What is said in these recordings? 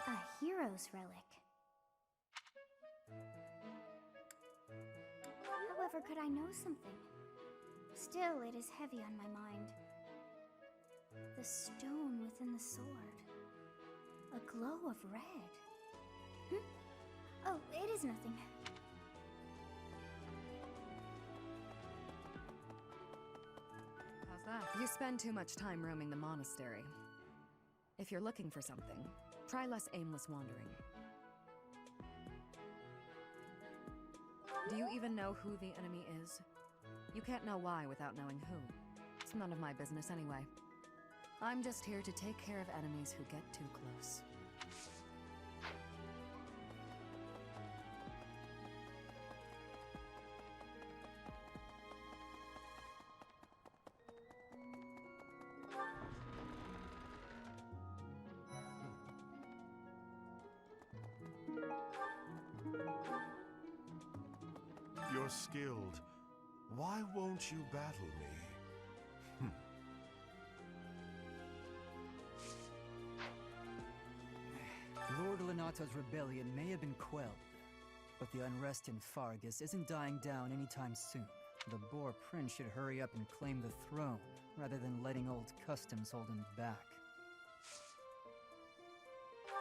A hero's relic. However, could I know something? Still, it is heavy on my mind. The stone within the sword. A glow of red. Oh, it is nothing. How's that? You spend too much time roaming the monastery. If you're looking for something, try less aimless wandering. Do you even know who the enemy is? You can't know why without knowing who. It's none of my business anyway. I'm just here to take care of enemies who get too close. You're skilled. Why won't you battle me? Lord Lenato's rebellion may have been quelled, but the unrest in Fargus isn't dying down anytime soon. The Boar Prince should hurry up and claim the throne, rather than letting old customs hold him back.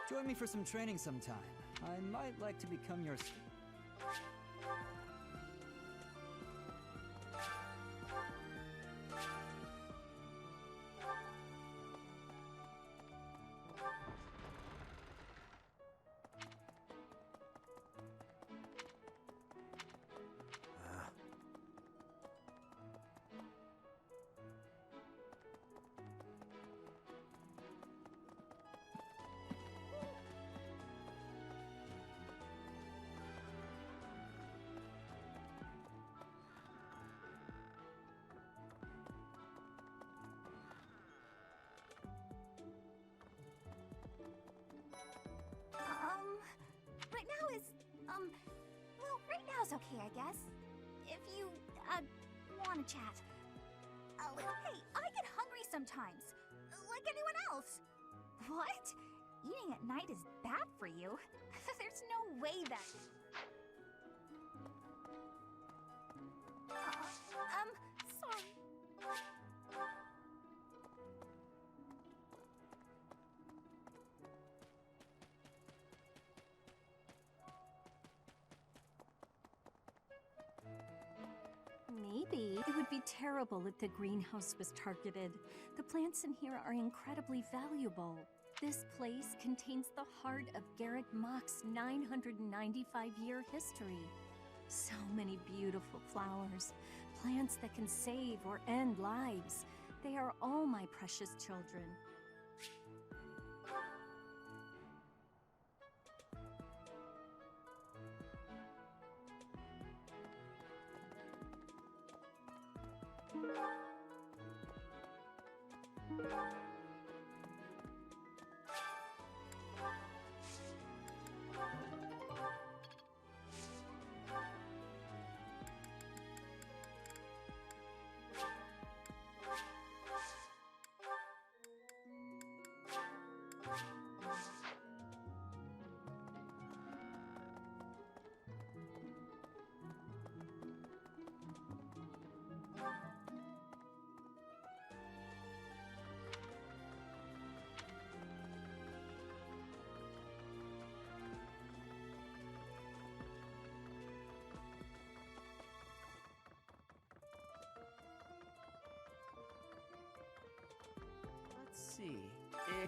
Join me for some training sometime. I might like to become your... Well, right now is okay, I guess. If you, want to chat. Hey, I get hungry sometimes. Like anyone else. What? Eating at night is bad for you. There's no way that... sorry. Maybe. It would be terrible if the greenhouse was targeted. The plants in here are incredibly valuable. This place contains the heart of Garrett Mock's 995-year history. So many beautiful flowers, plants that can save or end lives. They are all my precious children.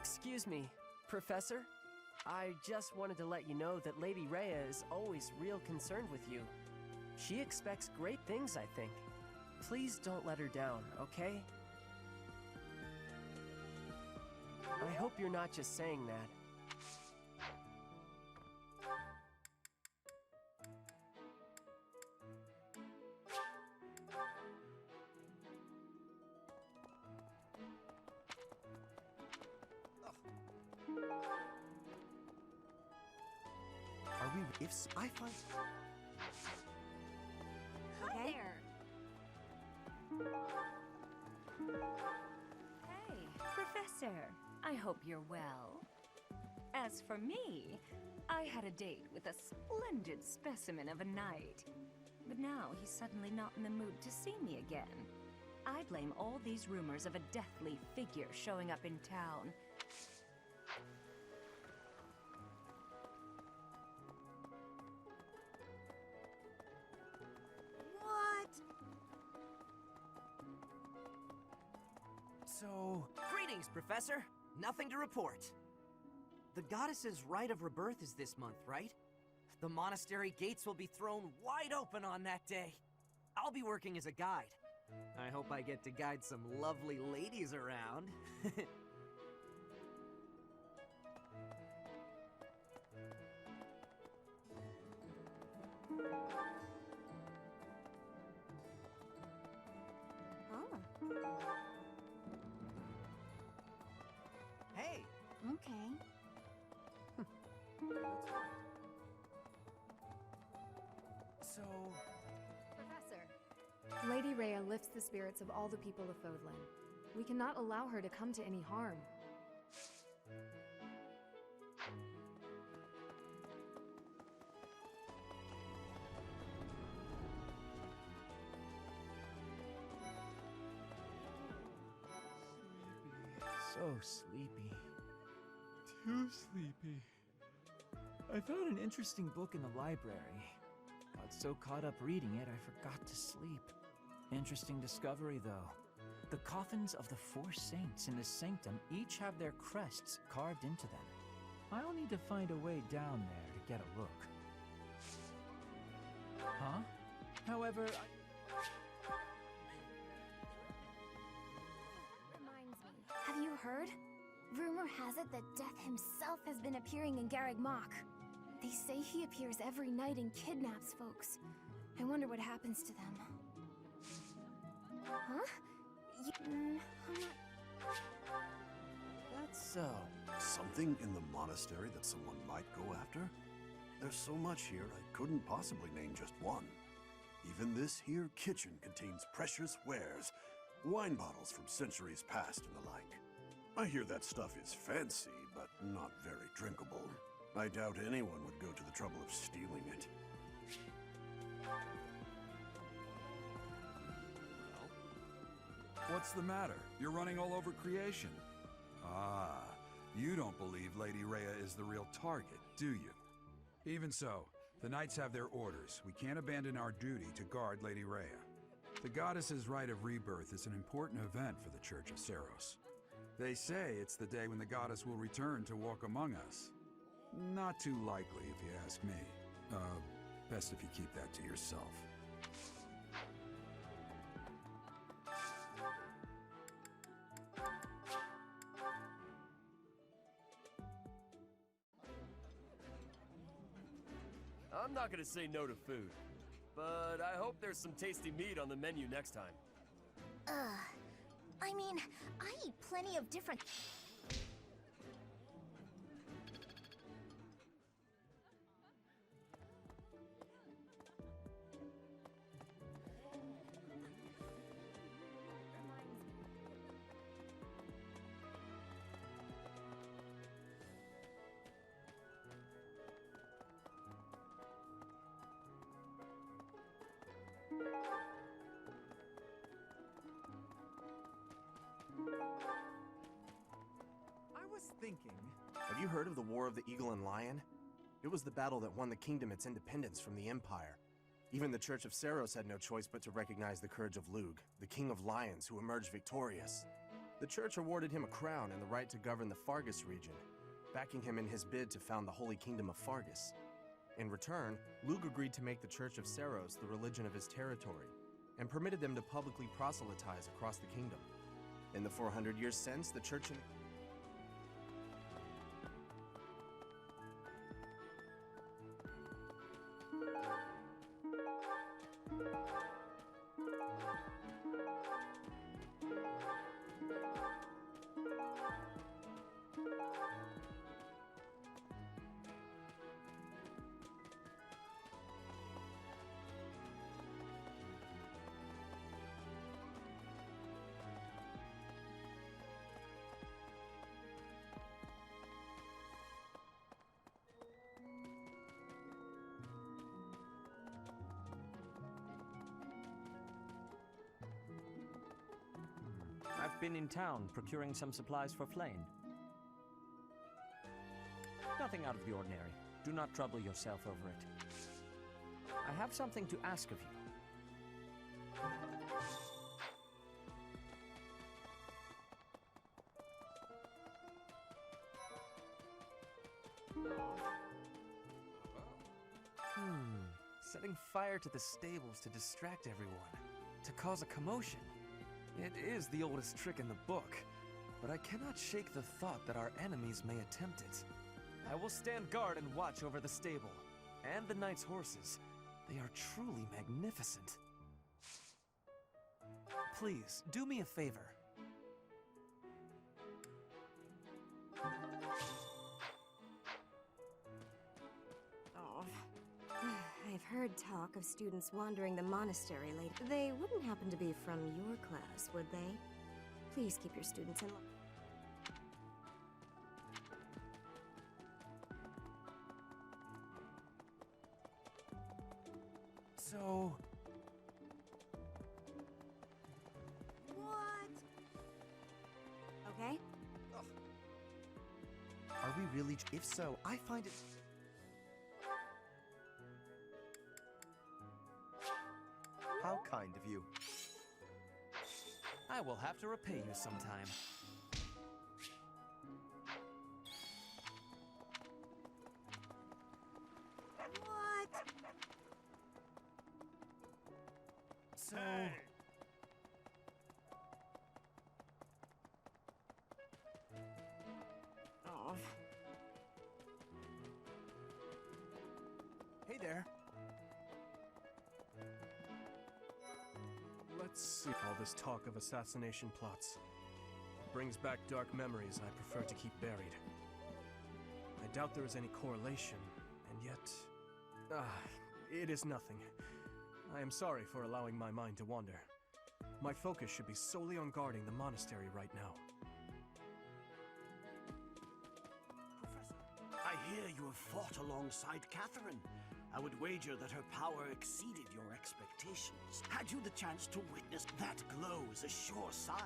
Excuse me, Professor? I just wanted to let you know that Lady Rhea is always real concerned with you. She expects great things, I think. Please don't let her down, okay? I hope you're not just saying that. Are we ifs? I find. Hi Okay. there. Hey, Professor. I hope you're well. As for me, I had a date with a splendid specimen of a knight. But now he's suddenly not in the mood to see me again. I blame all these rumors of a deathly figure showing up in town. What? So, greetings, Professor. Nothing to report. The goddess's rite of rebirth is this month, right? The monastery gates will be thrown wide open on that day. I'll be working as a guide. I hope I get to guide some lovely ladies around. Oh, Hey! okay. So... Professor. Lady Rhea lifts the spirits of all the people of Fodlan. We cannot allow her to come to any harm. So sleepy. Too sleepy. I found an interesting book in the library. Got so caught up reading it, I forgot to sleep. Interesting discovery, though. The coffins of the 4 saints in the sanctum each have their crests carved into them. I'll need to find a way down there to get a look. Huh? However, Reminds me. Have you heard? Rumor has it that Death himself has been appearing in Garreg Mach. They say he appears every night and kidnaps folks. I wonder what happens to them. Huh? I'm not... That's so. Something in the monastery that someone might go after? There's so much here, I couldn't possibly name just one. Even this here kitchen contains precious wares, wine bottles from centuries past and the like. I hear that stuff is fancy, but not very drinkable. I doubt anyone would go to the trouble of stealing it. What's the matter? You're running all over creation. Ah, you don't believe Lady Rhea is the real target, do you? Even so, the Knights have their orders. We can't abandon our duty to guard Lady Rhea. The goddess's rite of rebirth is an important event for the Church of Seros. They say it's the day when the goddess will return to walk among us. Not too likely, if you ask me. Best if you keep that to yourself. I'm not gonna say no to food, but I hope there's some tasty meat on the menu next time. I mean, I eat plenty of different... I was thinking... Have you heard of the War of the Eagle and Lion? It was the battle that won the kingdom its independence from the Empire. Even the Church of Seros had no choice but to recognize the courage of Lug, the King of Lions who emerged victorious. The church awarded him a crown and the right to govern the Fargus region, backing him in his bid to found the Holy Kingdom of Fargus. In return, Luke agreed to make the Church of Seros the religion of his territory, and permitted them to publicly proselytize across the kingdom. In the 400 years since, the church and I've been in town procuring some supplies for Flame. Nothing out of the ordinary. Do not trouble yourself over it. I have something to ask of you. setting fire to the stables to distract everyone, to cause a commotion. It is the oldest trick in the book, but I cannot shake the thought that our enemies may attempt it. I will stand guard and watch over the stable, and the knight's horses. They are truly magnificent. Please, do me a favor. I've heard talk of students wandering the monastery late. They wouldn't happen to be from your class, would they? Please keep your students in line. So... What? Okay? Are we really? If so, I find it... How kind of you. I will have to repay you sometime. What? So... Oh. Hey there. Let's see. All this talk of assassination plots. It brings back dark memories I prefer to keep buried. I doubt there is any correlation, and yet... it is nothing. I am sorry for allowing my mind to wander. My focus should be solely on guarding the monastery right now. Professor, I hear you have fought alongside Catherine. I would wager that her power exceeded your expectations. Had you the chance to witness that glow is a sure sign.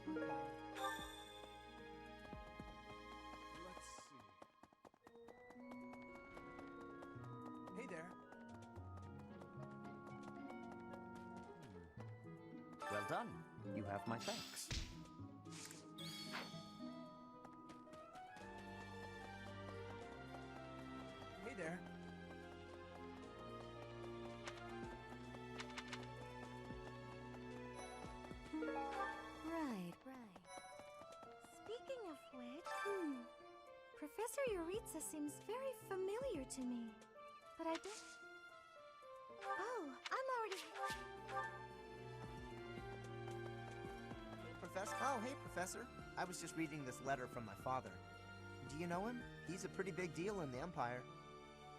Let's see. Hey there. Well done. You have my thanks. Hey there. Right. Speaking of which, Professor Yuritsa seems very familiar to me. But I don't... Oh, I'm already... Professor? Oh, hey, Professor. I was just reading this letter from my father. Do you know him? He's a pretty big deal in the Empire.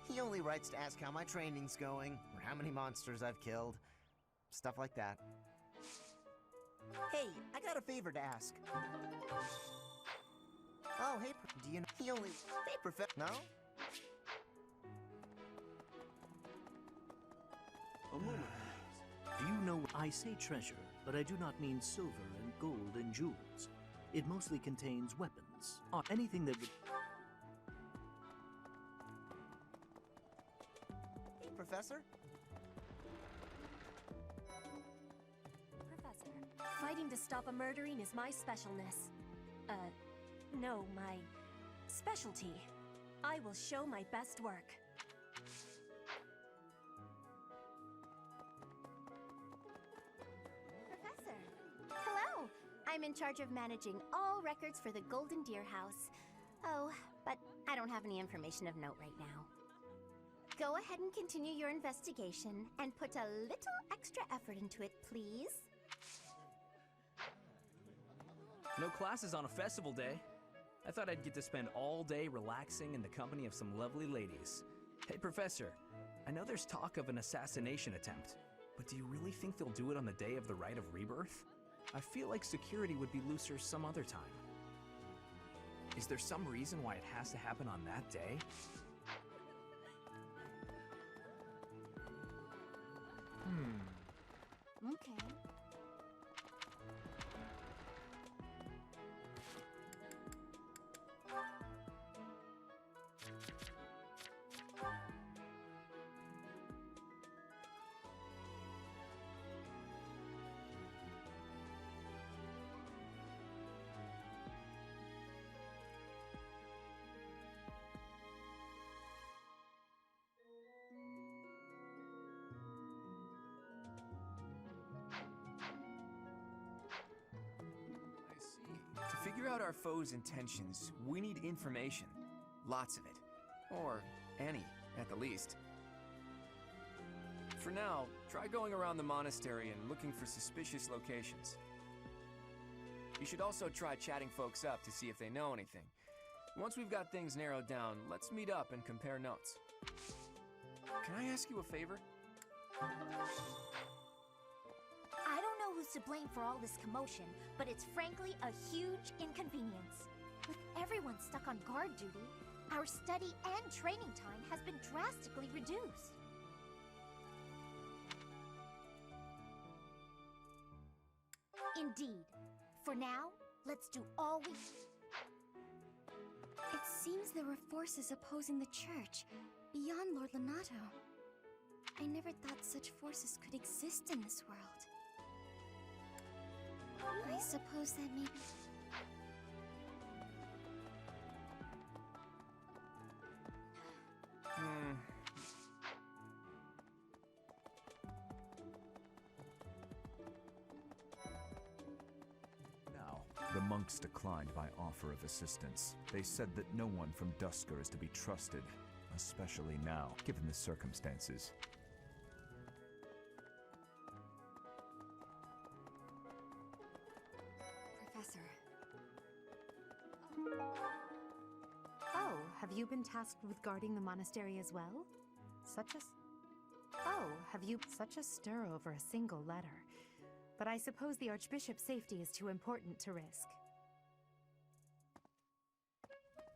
He only writes to ask how my training's going, or how many monsters I've killed. Stuff like that. Hey, I got a favor to ask. Oh, hey, do you know? He only... Hey, Professor... No? A moment, please. Do you know... I say treasure, but I do not mean silver and gold and jewels. It mostly contains weapons, or anything that would... Hey, Professor? Fighting to stop a murdering is my specialness. No, my specialty. I will show my best work. Professor! Hello! I'm in charge of managing all records for the Golden Deer House. Oh, but I don't have any information of note right now. Go ahead and continue your investigation and put a little extra effort into it, please. No classes on a festival day. I thought I'd get to spend all day relaxing in the company of some lovely ladies. Hey, Professor, I know there's talk of an assassination attempt, but do you really think they'll do it on the day of the Rite of Rebirth? I feel like security would be looser some other time. Is there some reason why it has to happen on that day? Okay. To figure out our foe's intentions, we need information. Lots of it. Or any, at the least. For now, try going around the monastery and looking for suspicious locations. You should also try chatting folks up to see if they know anything. Once we've got things narrowed down, let's meet up and compare notes. Can I ask you a favor? I don't know who's to blame for all this commotion, but it's frankly a huge inconvenience. With everyone stuck on guard duty, our study and training time has been drastically reduced. Indeed. For now, let's do all we... It seems there were forces opposing the church, beyond Lord Lenato. I never thought such forces could exist in this world. I suppose that maybe... The monks declined my offer of assistance. They said that no one from Dusker is to be trusted, especially now, given the circumstances. Professor. Oh, have you been tasked with guarding the monastery as well? Such a stir over a single letter. But I suppose the Archbishop's safety is too important to risk.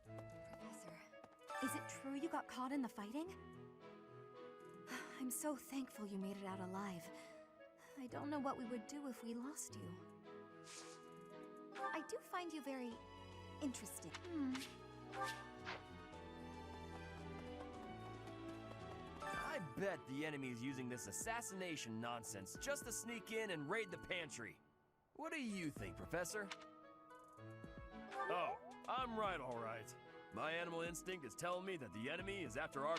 Professor, is it true you got caught in the fighting? I'm so thankful you made it out alive. I don't know what we would do if we lost you. I do find you very interesting. I bet the enemy is using this assassination nonsense just to sneak in and raid the pantry. What do you think, Professor? Oh, I'm right, all right. My animal instinct is telling me that the enemy is after our...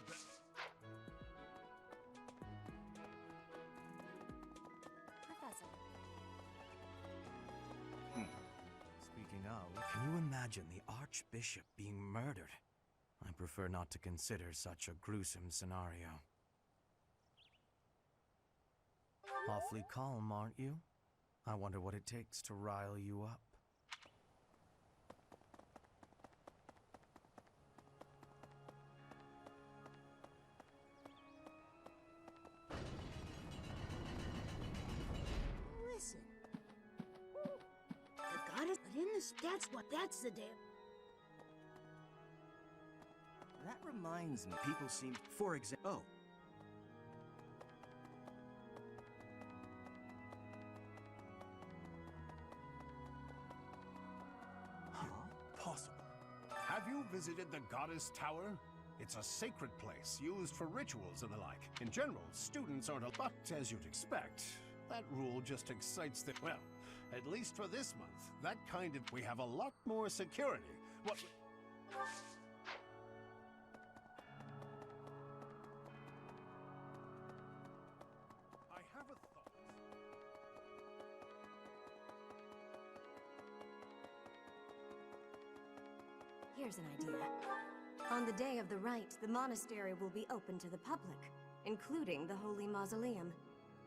Professor. Speaking of, can you imagine the Archbishop being murdered? I prefer not to consider such a gruesome scenario. Awfully calm, aren't you? I wonder what it takes to rile you up. Listen. The goddess, but in this, that's the damn... That reminds me, people seem... For example... Oh. Possible. Have you visited the Goddess Tower? It's a sacred place used for rituals and the like. In general, students aren't but as you'd expect, that rule just excites the... Well, At least for this month. That kind of... We have a lot more security. What... I have a thought. Here's an idea. On the day of the rite, the monastery will be open to the public, including the Holy Mausoleum.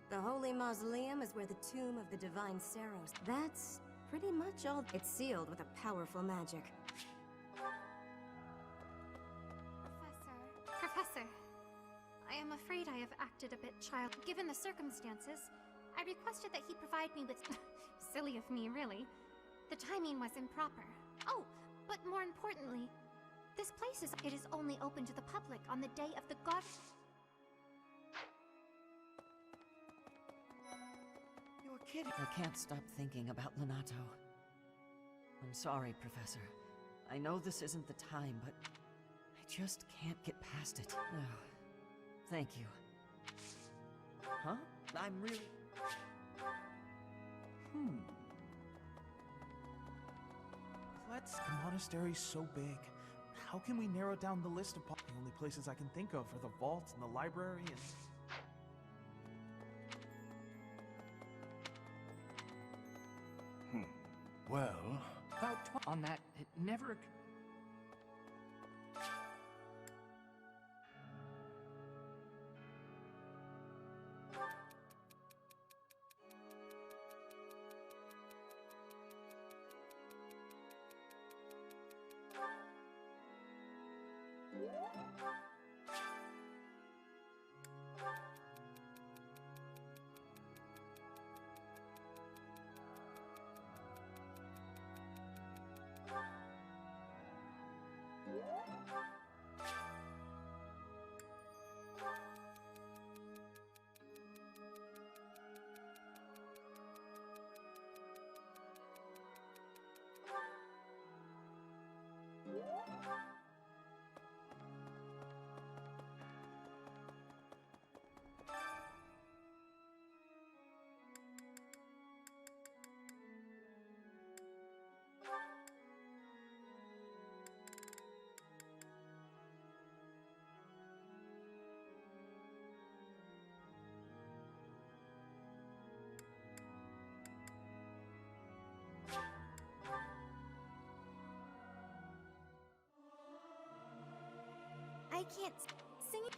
The Holy Mausoleum is where the tomb of the Divine Saros. That's pretty much all. It's sealed with a powerful magic. Professor, I am afraid I have acted a bit child. Given the circumstances, I requested that he provide me with... Silly of me, really. The timing was improper. Oh, but more importantly, this place is... It is only open to the public on the day of the god... You're kidding. I can't stop thinking about Lonato. I'm sorry, Professor. I know this isn't the time, but I just can't get past it. No. Thank you. Huh? I'm really... The monastery's so big. How can we narrow down the list of... The only places I can think of are the vault and the library and... Well... About on that, it never... I can't sing it.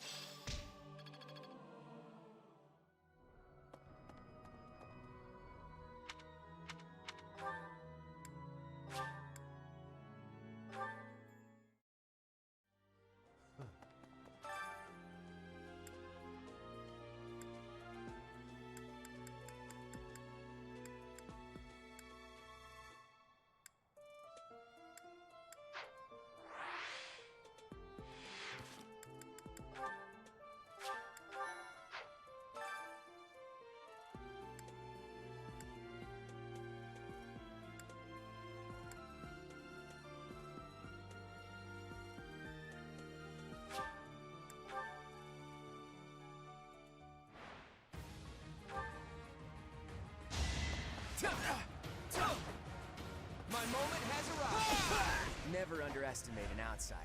My moment has arrived. Never underestimate an outsider.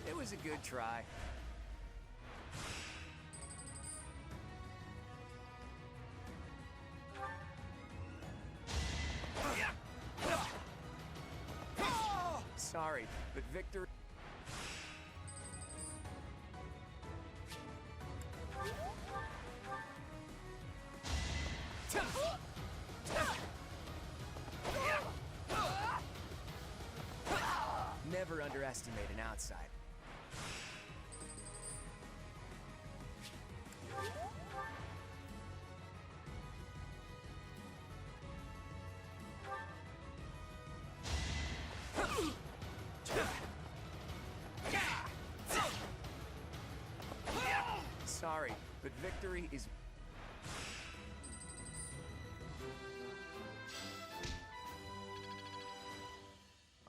It was a good try. Sorry, but victory... Never underestimate an outsider. Sorry, but victory is...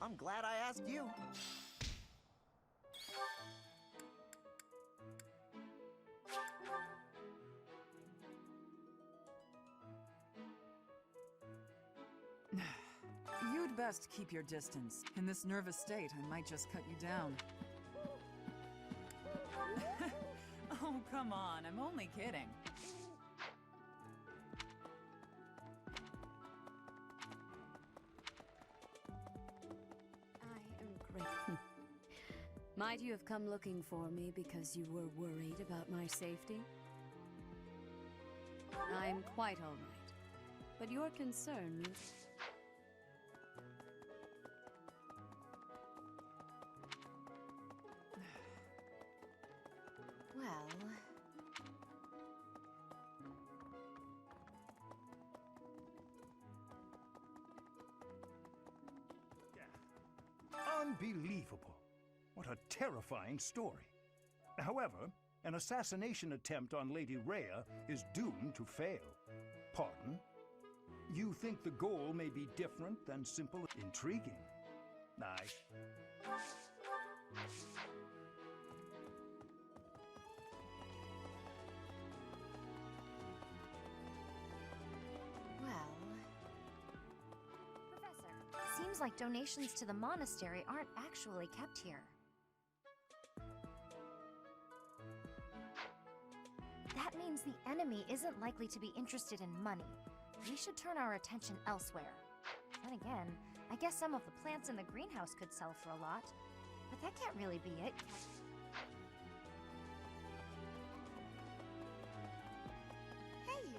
I'm glad I asked you. You'd best keep your distance. In this nervous state, I might just cut you down. Oh, come on. I'm only kidding. I am great. Might you have come looking for me because you were worried about my safety? I'm quite all right. But your concern means... Well... Unbelievable. What a terrifying story. However, an assassination attempt on Lady Rhea is doomed to fail. Pardon? You think the goal may be different than simple? Intriguing. Well... Professor, seems like donations to the monastery aren't actually kept here. That means the enemy isn't likely to be interested in money. We should turn our attention elsewhere. Then again, I guess some of the plants in the greenhouse could sell for a lot. But that can't really be it. Hey, you!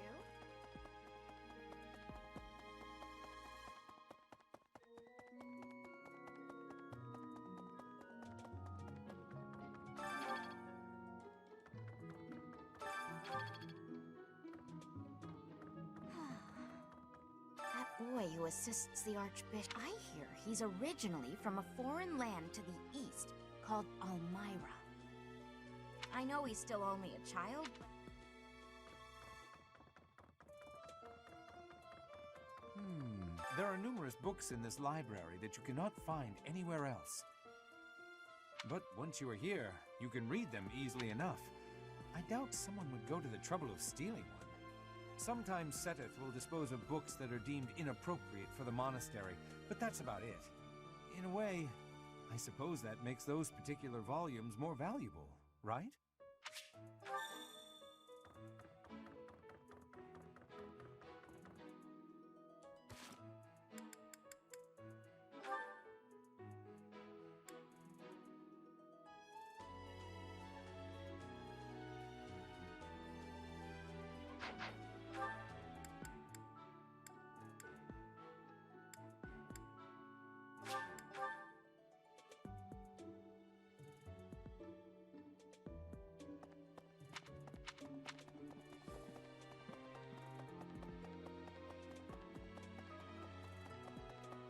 That boy who assists the Archbishop, I hear he's originally from a foreign land to the east called Almyra. I know he's still only a child. There are numerous books in this library that you cannot find anywhere else. But once you are here, you can read them easily enough. I doubt someone would go to the trouble of stealing one. Sometimes Seteth will dispose of books that are deemed inappropriate for the monastery, but that's about it. In a way, I suppose that makes those particular volumes more valuable, right?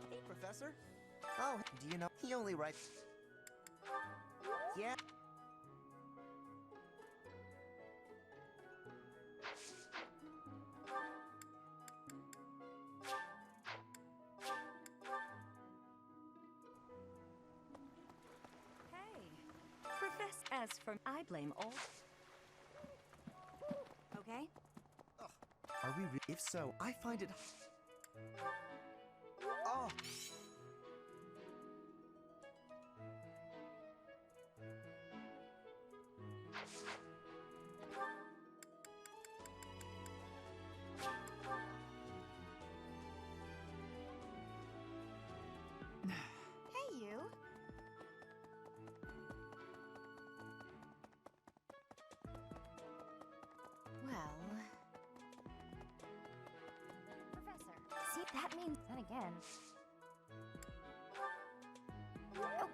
Hey, Professor. Oh, do you know, he only writes... Yeah. As for I blame all. Okay? Are we if so, I find it... Oh! Hey, you! Well... Professor, see, that means... Then again... Oh!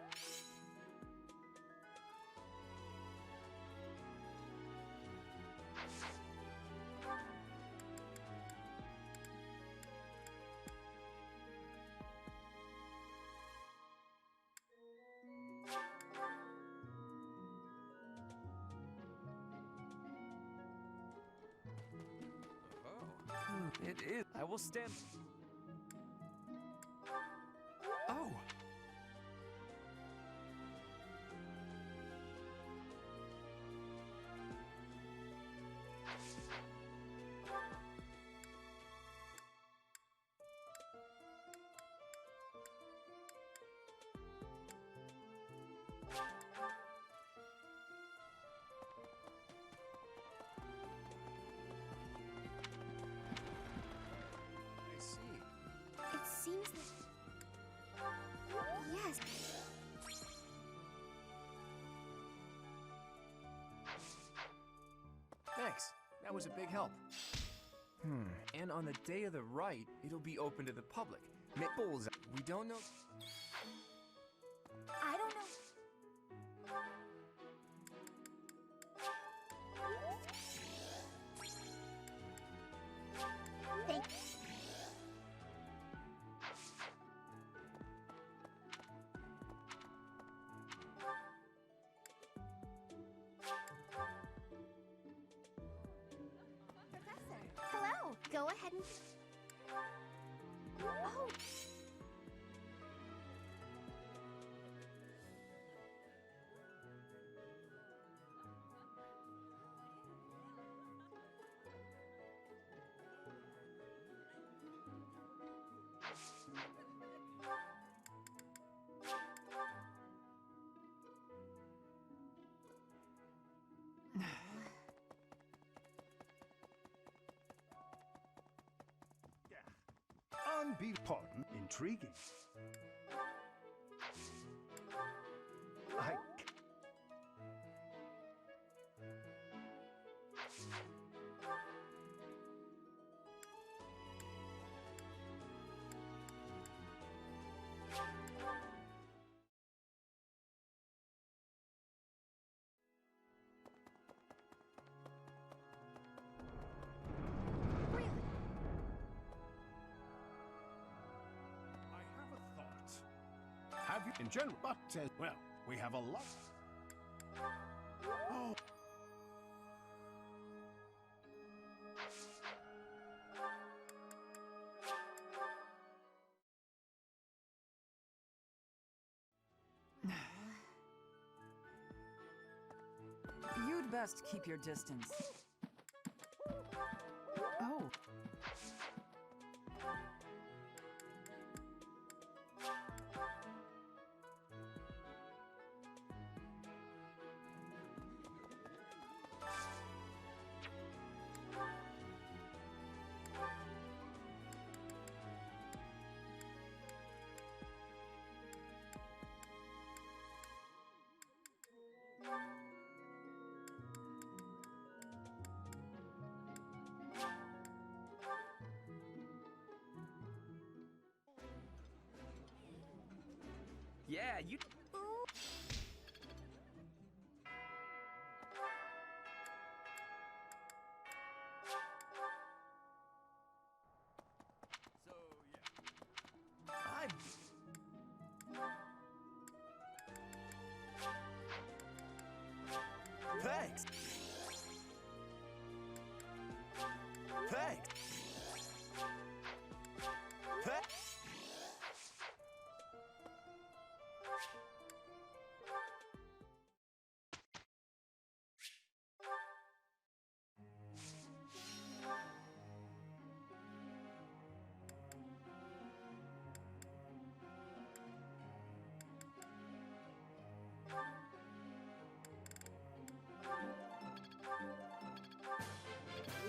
It is. I will stand. Oh! has... Thanks. That was a big help. And on the day of the rite, it'll be open to the public. Bullseye. We don't know... I don't know... Thank... Hello. Go ahead and... Oh. Pardon, intriguing. I... Have you in general, but well, we have a lot. Oh. You'd best keep your distance. Oh. Yeah, you... Thanks! Thanks! Thanks!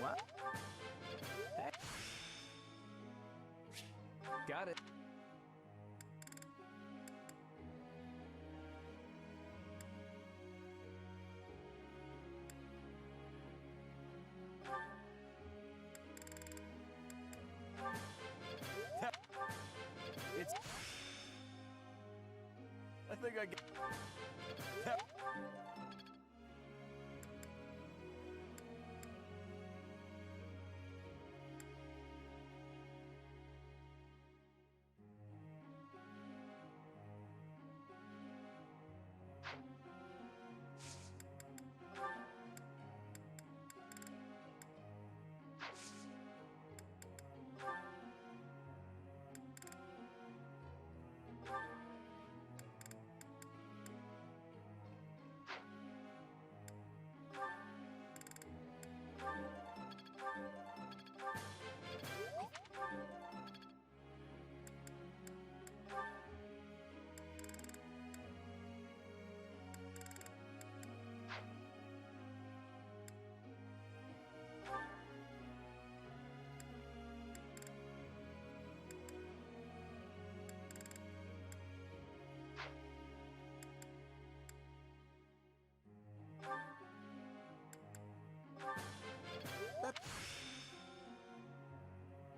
What? Hey. Got it. It's... I think I get...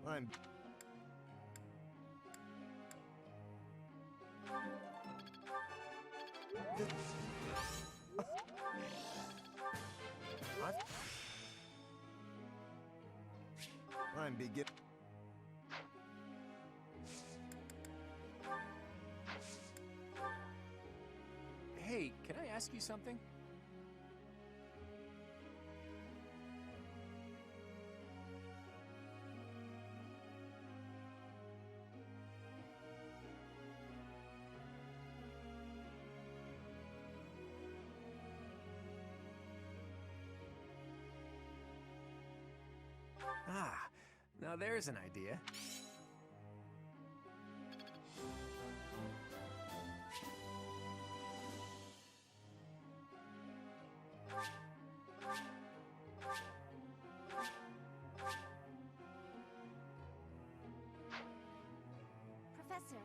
I'm... I'm begin... Hey, can I ask you something? Ah, now there's an idea. Professor.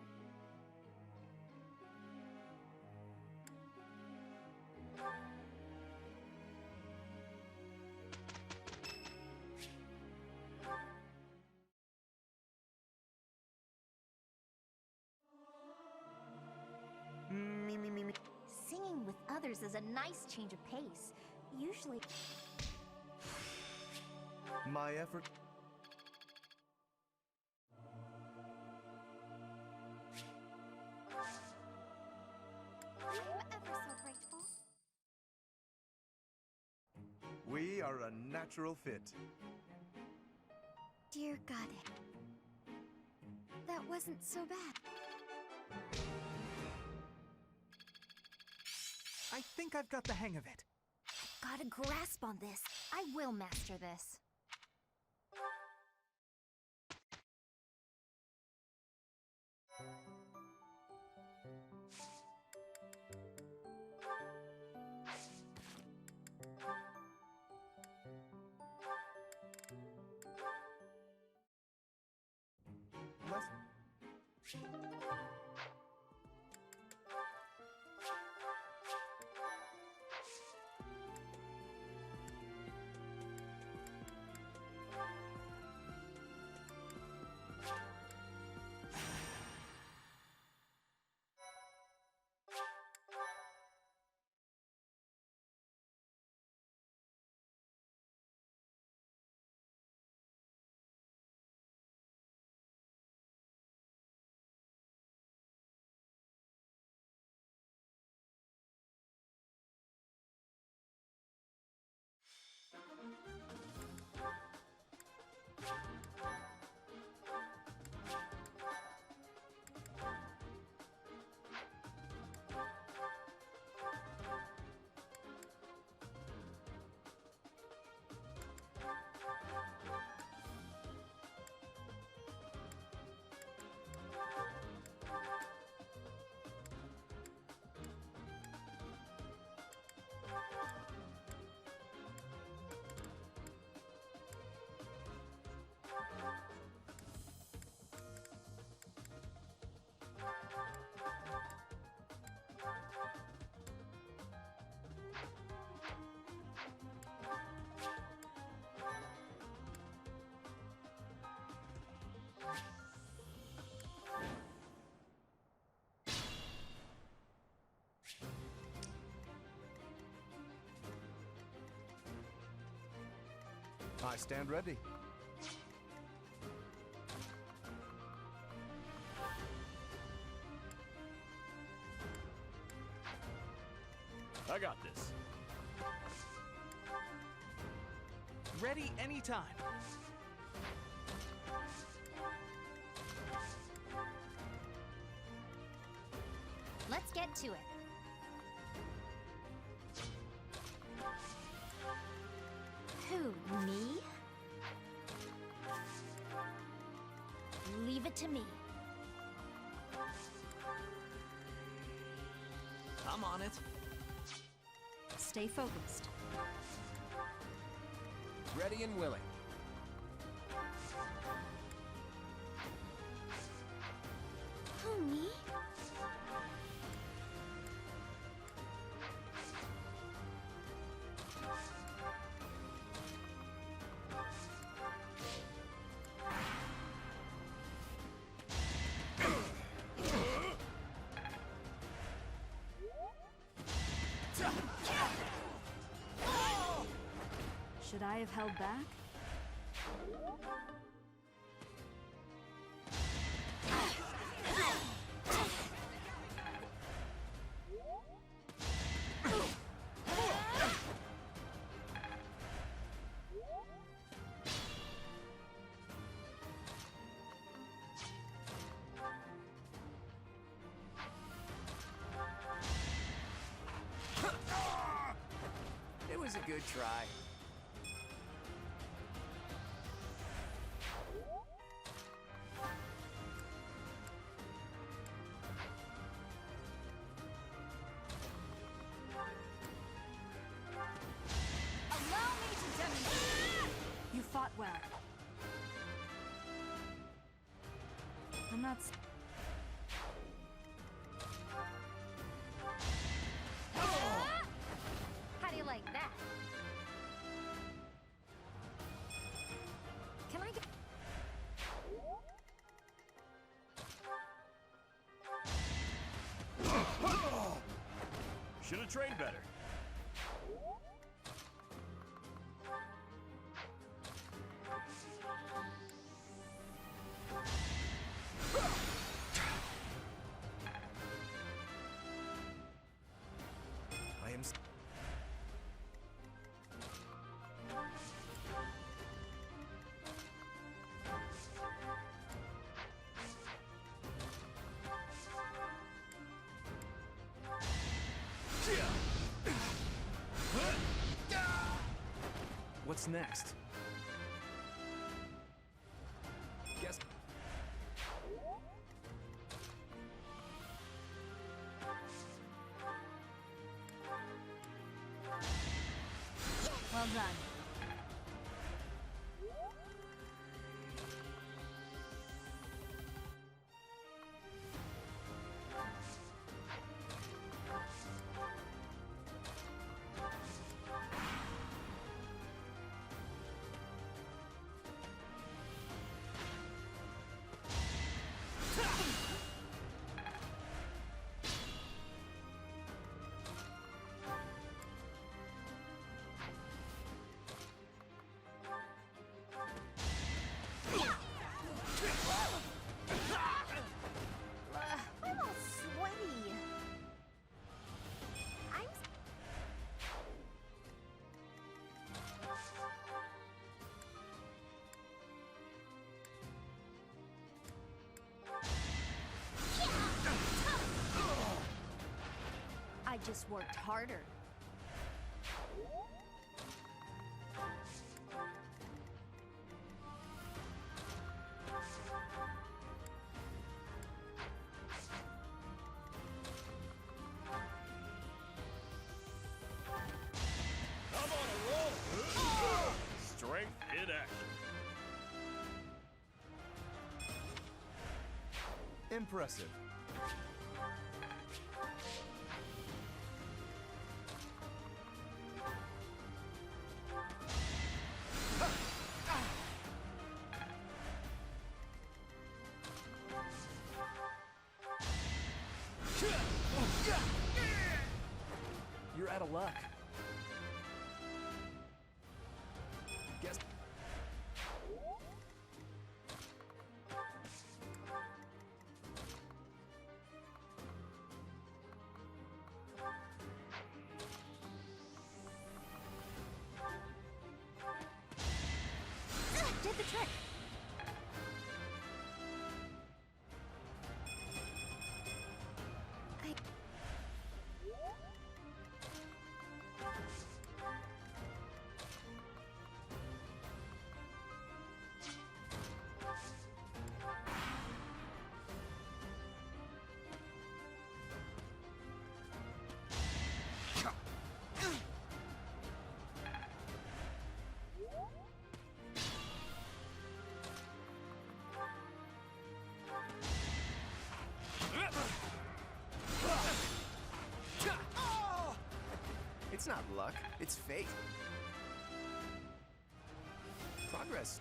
Me. Singing with others is a nice change of pace. Usually... My effort... I'm ever so grateful. We are a natural fit. Dear Goddess. That wasn't so bad. I think I've got the hang of it. Got a grasp on this. I will master this. I stand ready. I got this. Ready anytime. Let's get to it. Who, me? Leave it to me. I'm on it. Stay focused. Ready and willing. Who, me? Should I have held back? It was a good try. Allow me to demonstrate. You fought well. I'm not... How do you like that? Can I get... Should have trained better. I am. What's next? Guess. Well done. I'm all sweaty. I'm... I just worked harder. I'm on a roll. Strength in action. Impressive. You're out of luck. Guess. Did the trick. It's not luck, it's fate. Progress.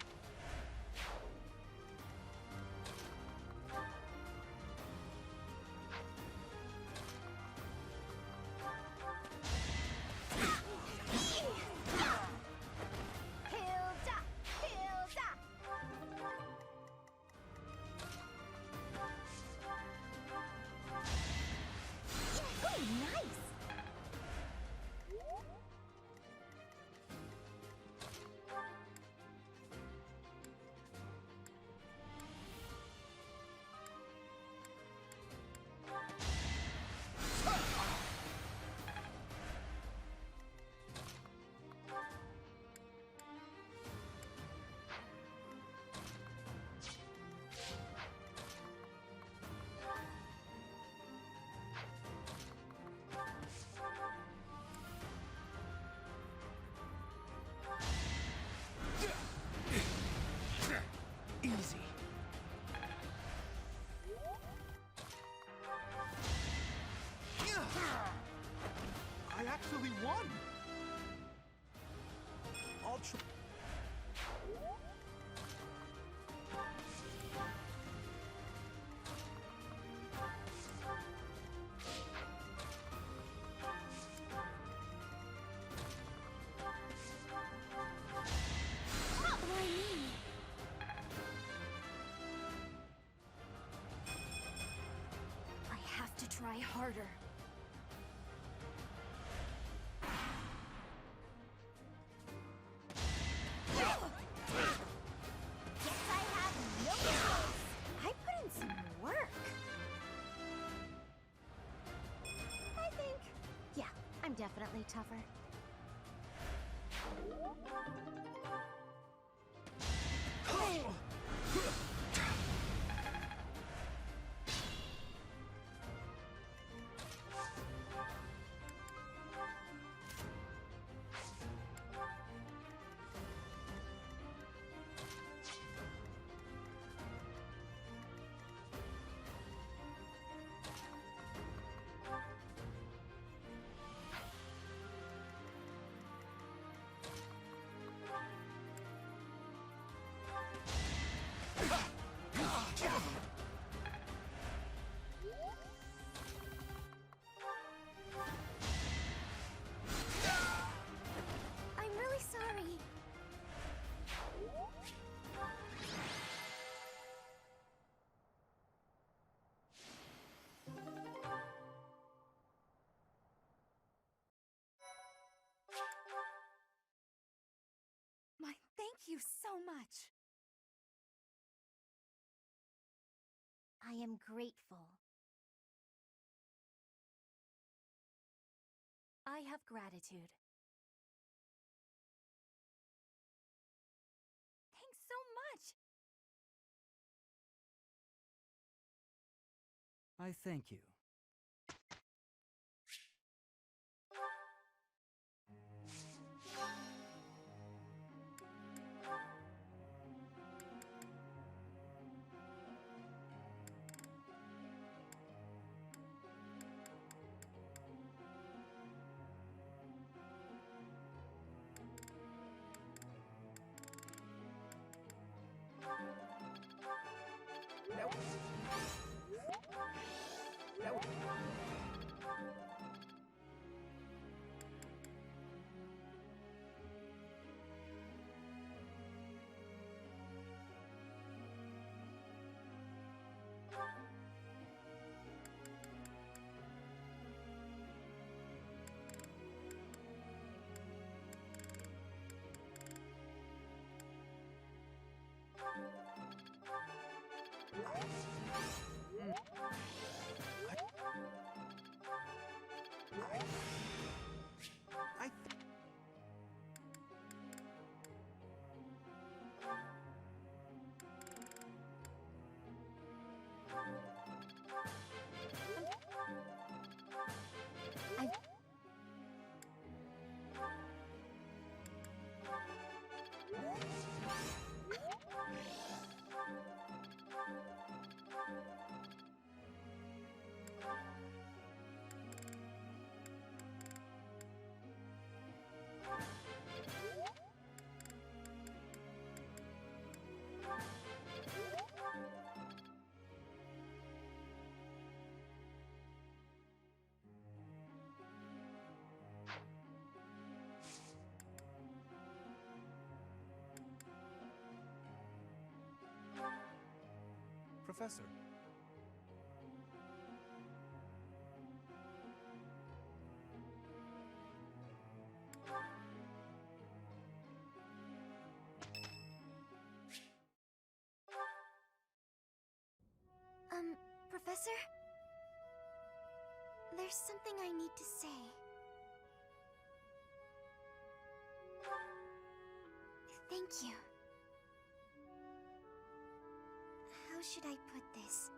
I have to try harder. Guess I have no choice. I put in some work. I think, yeah, I'm definitely tougher. I'm really sorry. My thank you so much. I am grateful. I have gratitude. Thanks so much. I thank you. Professor. Professor? There's something I need to say. Thank you. How should I put this?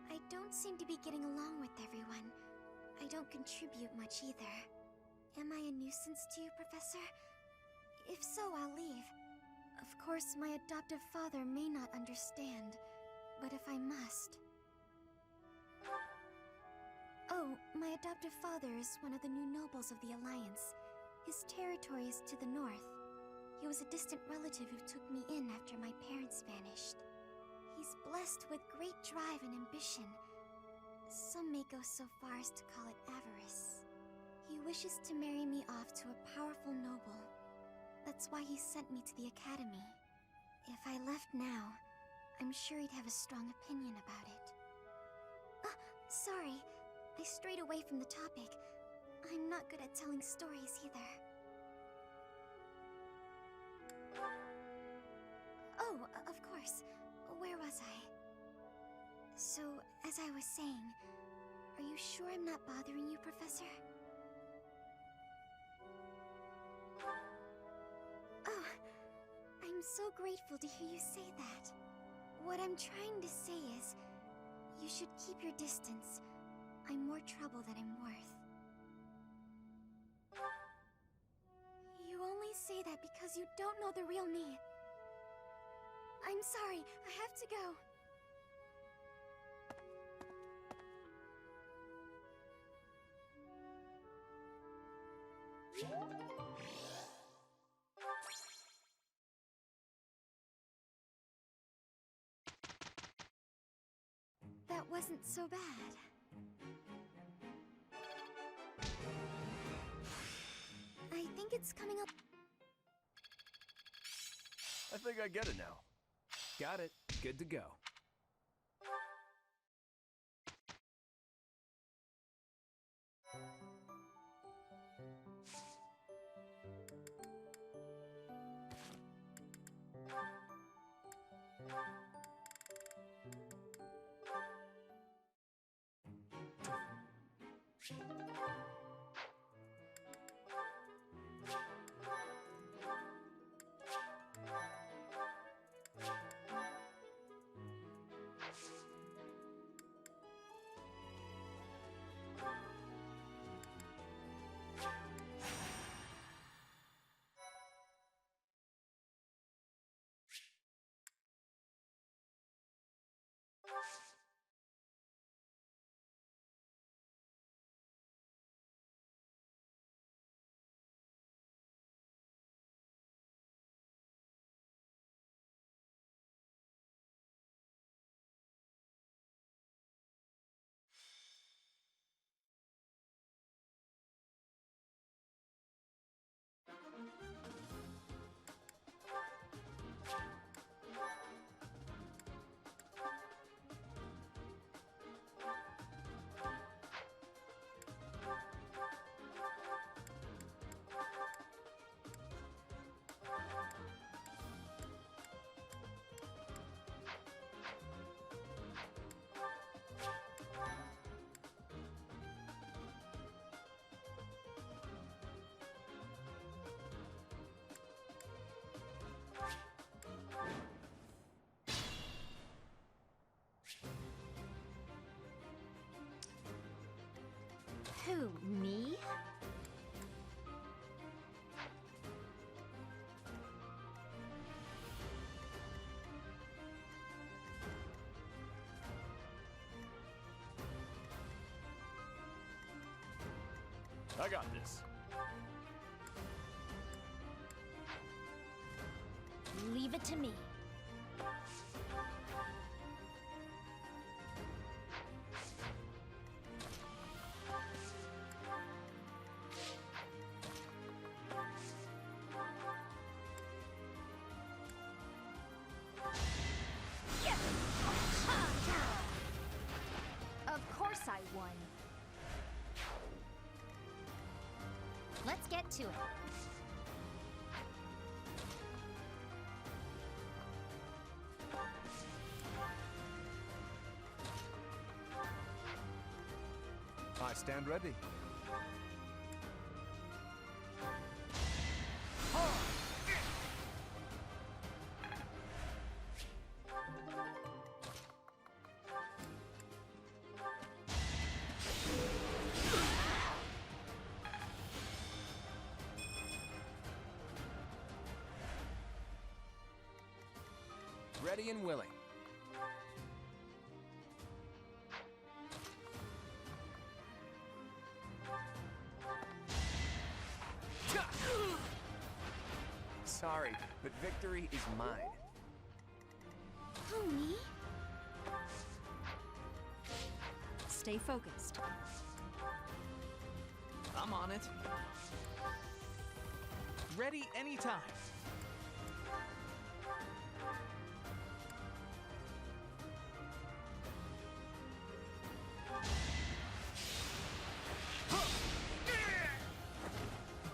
I don't seem to be getting along with everyone. I don't contribute much either. Am I a nuisance to you, Professor? If so, I'll leave. Of course, my adoptive father may not understand, but if I must... Oh, my adoptive father is one of the new nobles of the Alliance. His territory is to the north. He was a distant relative who took me in after my parents vanished. He's blessed with great drive and ambition. Some may go so far as to call it avarice. He wishes to marry me off to a powerful noble. That's why he sent me to the academy. If I left now, I'm sure he'd have a strong opinion about it. Sorry, I strayed away from the topic. I'm not good at telling stories either. Oh, of course. Where was I? So, as I was saying, are you sure I'm not bothering you, Professor? Oh, I'm so grateful to hear you say that. What I'm trying to say is, you should keep your distance. I'm more trouble than I'm worth. You only say that because you don't know the real me. I'm sorry, I have to go. That wasn't so bad. I think it's coming up. I think I get it now. Got it. Good to go. Who, me? I got this. Leave it to me. Of course I won. Let's get to it. I stand ready. Ready and willing. sorry, but victory is mine. Oh, me? Stay focused. I'm on it. Ready anytime.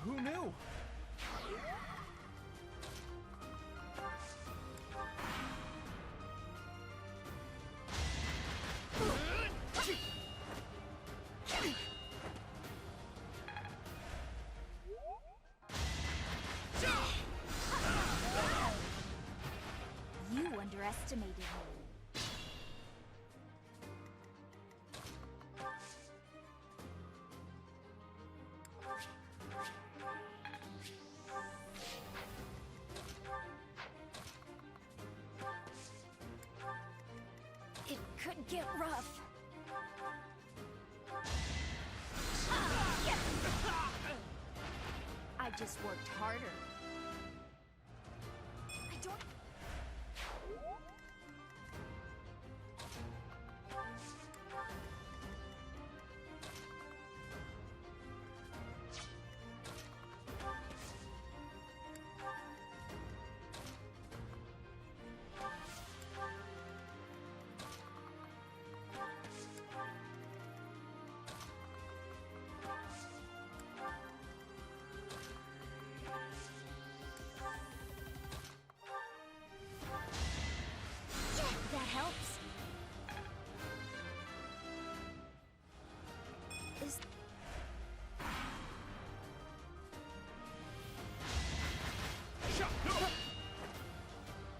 Who knew? You underestimated me. It could get rough. I just worked harder. I don't... That helps. Is...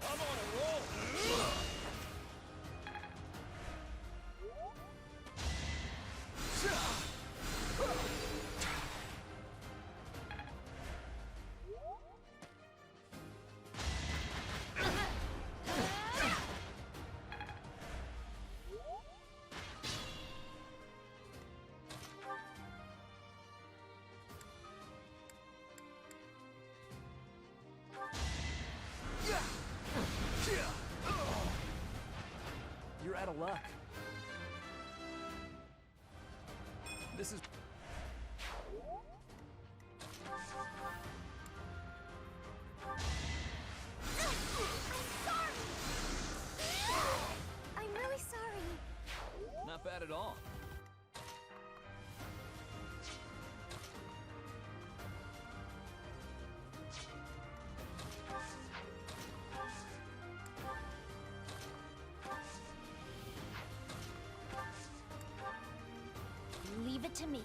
I'm on a roll! You're out of luck. This is... I'm really sorry. Not bad at all. Leave it to me.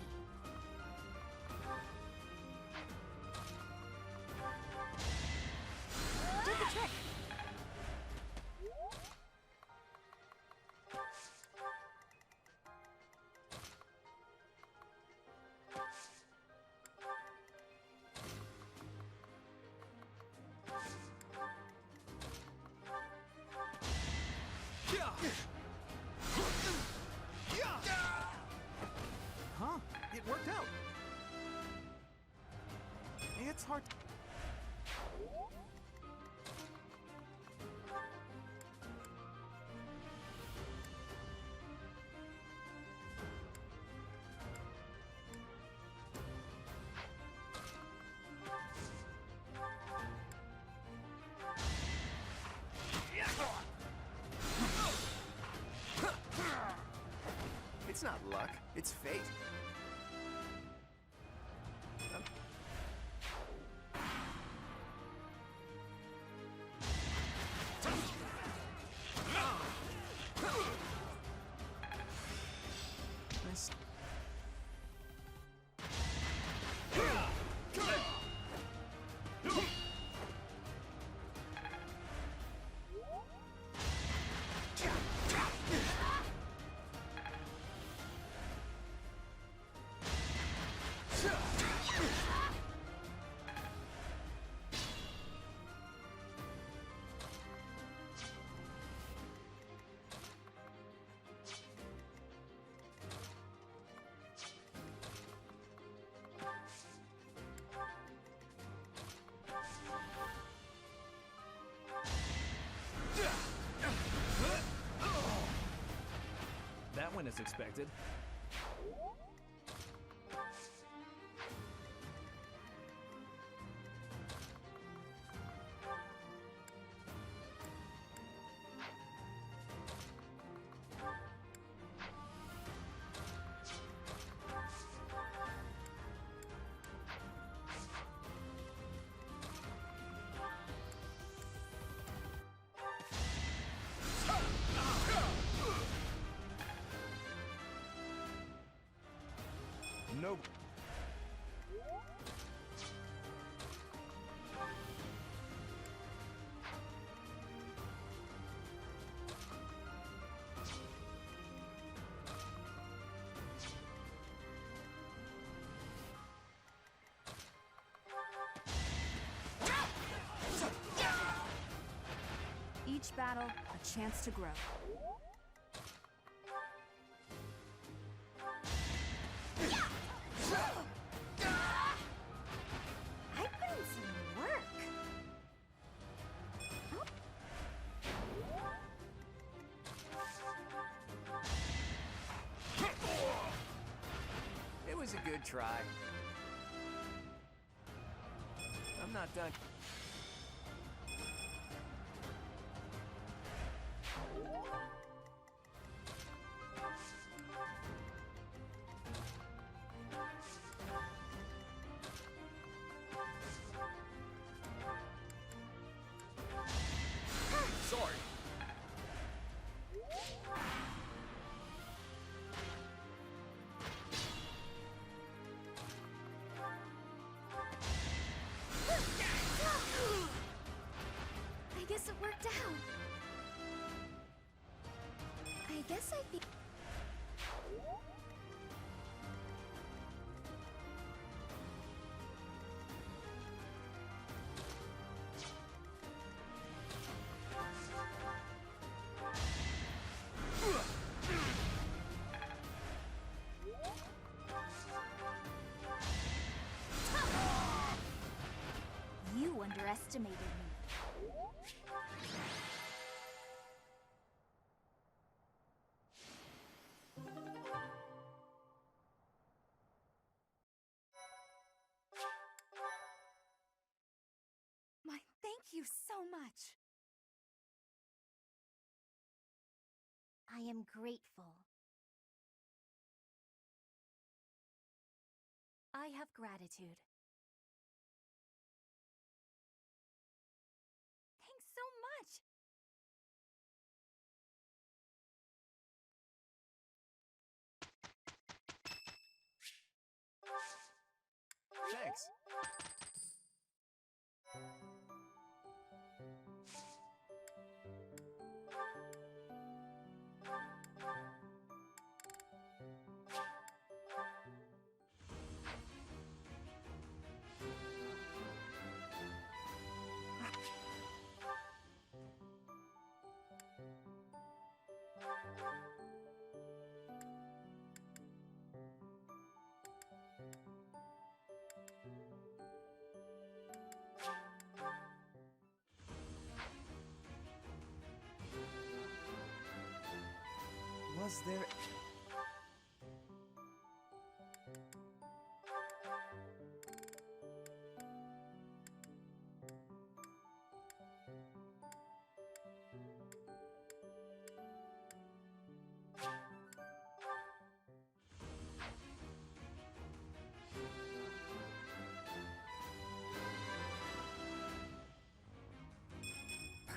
Do the trick. Huh? It worked out. It's hard. It's not luck, it's fate. Nice. as expected. No. Each battle, a chance to grow. I put in some work. It was a good try. I'm not done. Sorry. I guess it worked out. I guess I think. You underestimated me. My, thank you so much. I am grateful. I have gratitude. Thanks so much. Thanks. Was there...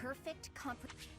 Perfect comprehension.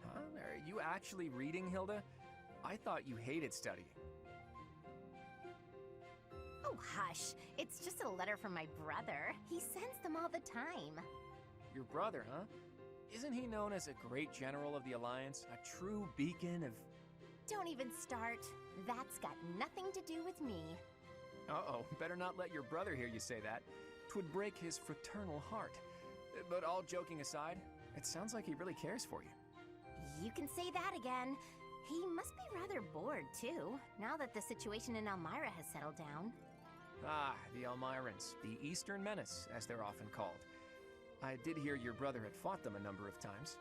Huh? Are you actually reading, Hilda? I thought you hated studying. Oh, hush. It's just a letter from my brother. He sends them all the time. Your brother, huh? Isn't he known as a great general of the Alliance? A true beacon of... Don't even start. That's got nothing to do with me. Uh-oh, better not let your brother hear you say that. 'Twould break his fraternal heart. But all joking aside, it sounds like he really cares for you. You can say that again. He must be rather bored, too, now that the situation in Elmira has settled down. Ah, the Elmirans, the Eastern Menace, as they're often called. I did hear your brother had fought them a number of times.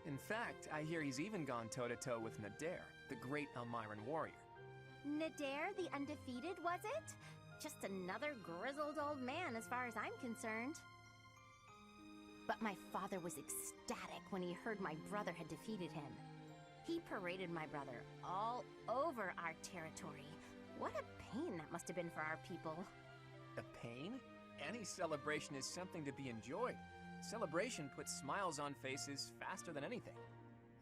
In fact, I hear he's even gone toe-to-toe with Nadir, the great Elmiran warrior. Nadir the Undefeated, was it? Just another grizzled old man as far as I'm concerned. But my father was ecstatic when he heard my brother had defeated him. He paraded my brother all over our territory. What a pain that must have been for our people. A pain? Any celebration is something to be enjoyed. Celebration puts smiles on faces faster than anything.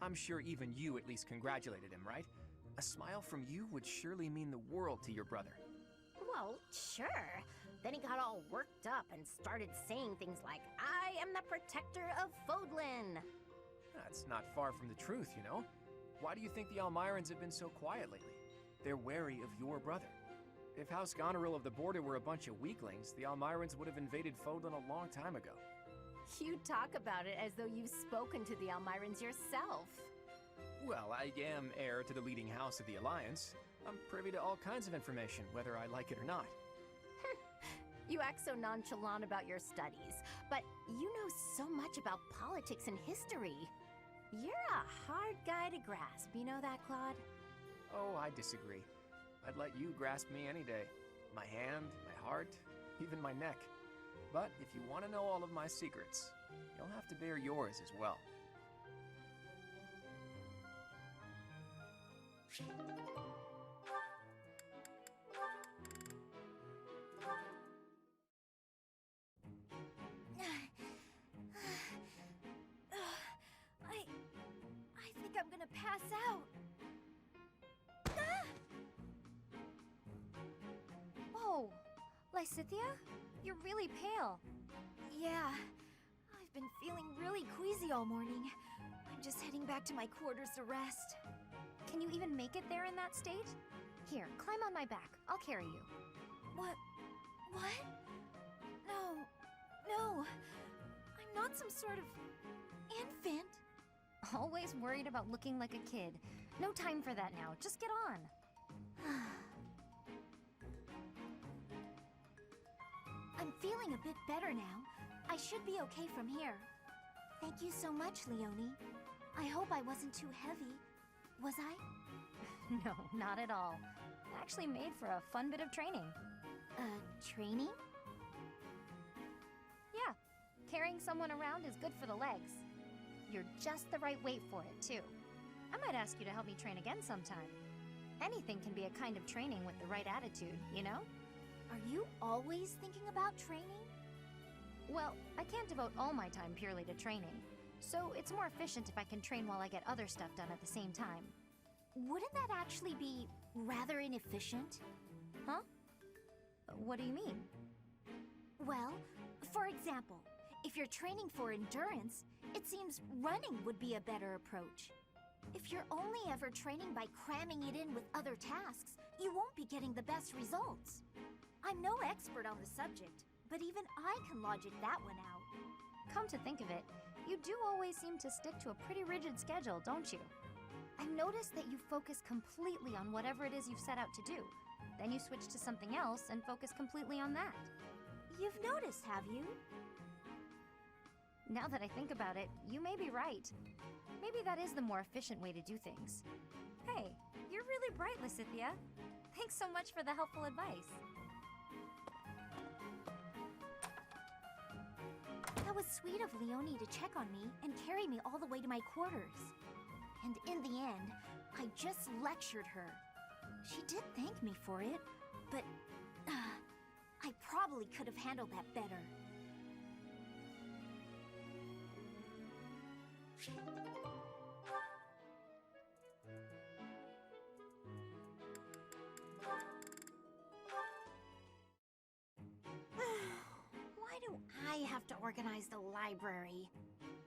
I'm sure even you at least congratulated him, right? A smile from you would surely mean the world to your brother. Well, sure. Then he got all worked up and started saying things like, I am the protector of Fodlan. That's not far from the truth, you know? Why do you think the Elmirans have been so quiet lately? They're wary of your brother. If House Goneril of the Border were a bunch of weaklings, the Elmirans would have invaded Fodlan a long time ago. You talk about it as though you've spoken to the Elmirans yourself. Well, I am heir to the leading house of the Alliance. I'm privy to all kinds of information, whether I like it or not. You act so nonchalant about your studies, but you know so much about politics and history. You're a hard guy to grasp, you know that, Claude? Oh, I disagree. I'd let you grasp me any day. My hand, my heart, even my neck. But if you want to know all of my secrets, you'll have to bear yours as well. I think I'm gonna pass out. Whoa, Lysithia, you're really pale. Yeah, I've been feeling really queasy all morning. I'm just heading back to my quarters to rest. Can you even make it there in that state? Here, climb on my back. I'll carry you. What? No. I'm not some sort of infant. Always worried about looking like a kid. No time for that now. Just get on. I'm feeling a bit better now. I should be okay from here. Thank you so much, Leonie. I hope I wasn't too heavy. Was I? No, not at all. Actually made for a fun bit of training. Training? Yeah, carrying someone around is good for the legs. You're just the right weight for it, too. I might ask you to help me train again sometime. Anything can be a kind of training with the right attitude, you know? Are you always thinking about training? Well, I can't devote all my time purely to training, so it's more efficient if I can train while I get other stuff done at the same time. Wouldn't that actually be rather inefficient? Huh? What do you mean? Well, for example, if you're training for endurance, it seems running would be a better approach. If you're only ever training by cramming it in with other tasks, you won't be getting the best results. I'm no expert on the subject, but even I can logic that one out. Come to think of it, you do always seem to stick to a pretty rigid schedule, don't you? I've noticed that you focus completely on whatever it is you've set out to do. Then you switch to something else and focus completely on that. You've noticed, have you? Now that I think about it, you may be right. Maybe that is the more efficient way to do things. Hey, you're really bright, Lysithia. Thanks so much for the helpful advice. That was sweet of Leonie to check on me and carry me all the way to my quarters. And in the end, I just lectured her. She did thank me for it, but I probably could have handled that better. Why do I have to organize the library?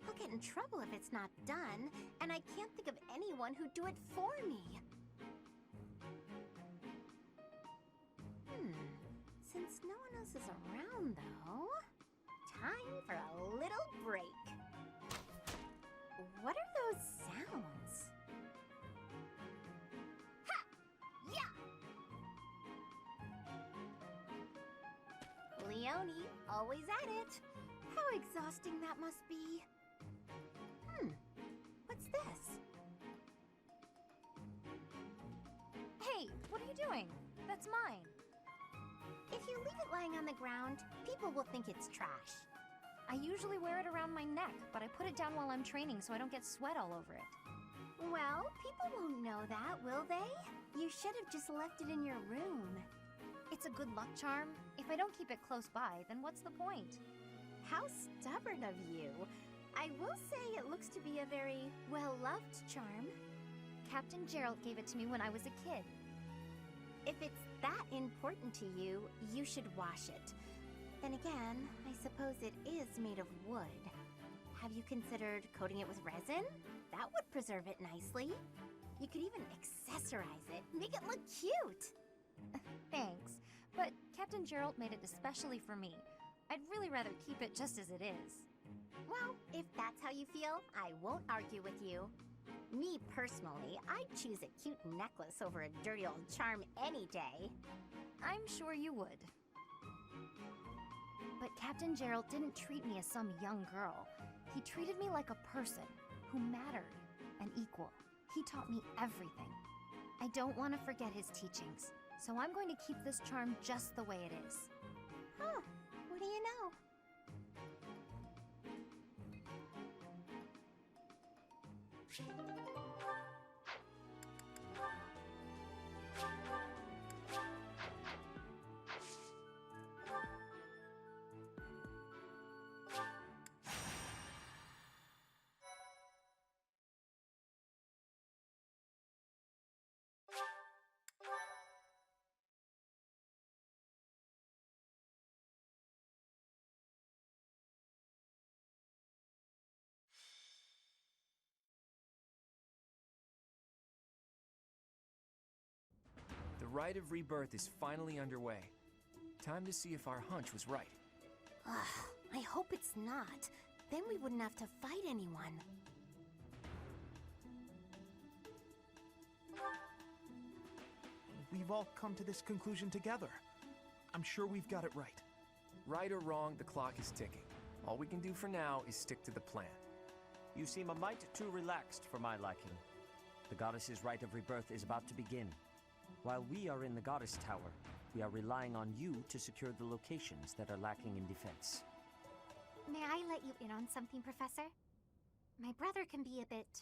I'll get in trouble if it's not done, and I can't think of anyone who'd do it for me. Since no one else is around, though, time for a little break. What are those sounds? Ha! Yeah! Leone, always at it. How exhausting that must be. What's this? Hey, what are you doing? That's mine. If you leave it lying on the ground, people will think it's trash. I usually wear it around my neck, but I put it down while I'm training so I don't get sweat all over it. Well, people won't know that, will they? You should have just left it in your room. It's a good luck charm. If I don't keep it close by, then what's the point? How stubborn of you. I will say it looks to be a very well-loved charm. Captain Gerald gave it to me when I was a kid. If it's that important to you, you should wash it. Then again, I suppose it is made of wood. Have you considered coating it with resin? That would preserve it nicely. You could even accessorize it, make it look cute. Thanks, but Captain Gerald made it especially for me. I'd really rather keep it just as it is. Well, if that's how you feel, I won't argue with you. Me personally, I'd choose a cute necklace over a dirty old charm any day. I'm sure you would. But Captain Gerald didn't treat me as some young girl. He treated me like a person who mattered and equal. He taught me everything. I don't want to forget his teachings, so I'm going to keep this charm just the way it is. Huh, what do you know? The Rite of Rebirth is finally underway. Time to see if our hunch was right. I hope it's not. Then we wouldn't have to fight anyone. We've all come to this conclusion together. I'm sure we've got it right. Right or wrong, the clock is ticking. All we can do for now is stick to the plan. You seem a mite too relaxed for my liking. The goddess's Rite of Rebirth is about to begin. While we are in the Goddess Tower, we are relying on you to secure the locations that are lacking in defense. May I let you in on something, Professor? My brother can be a bit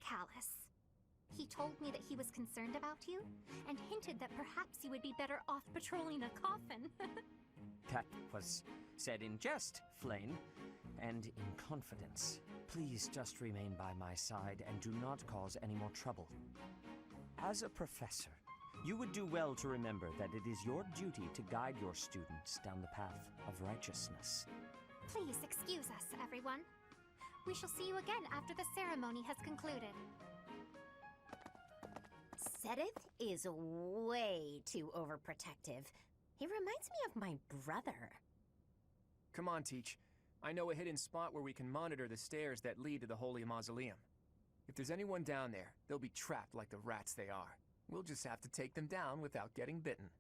callous. He told me that he was concerned about you, and hinted that perhaps you would be better off patrolling a coffin. That was said in jest, Flame, and in confidence. Please just remain by my side and do not cause any more trouble. As a professor, you would do well to remember that it is your duty to guide your students down the path of righteousness. Please excuse us, everyone. We shall see you again after the ceremony has concluded. Sedith is way too overprotective. He reminds me of my brother. Come on, Teach. I know a hidden spot where we can monitor the stairs that lead to the Holy Mausoleum. If there's anyone down there, they'll be trapped like the rats they are. We'll just have to take them down without getting bitten.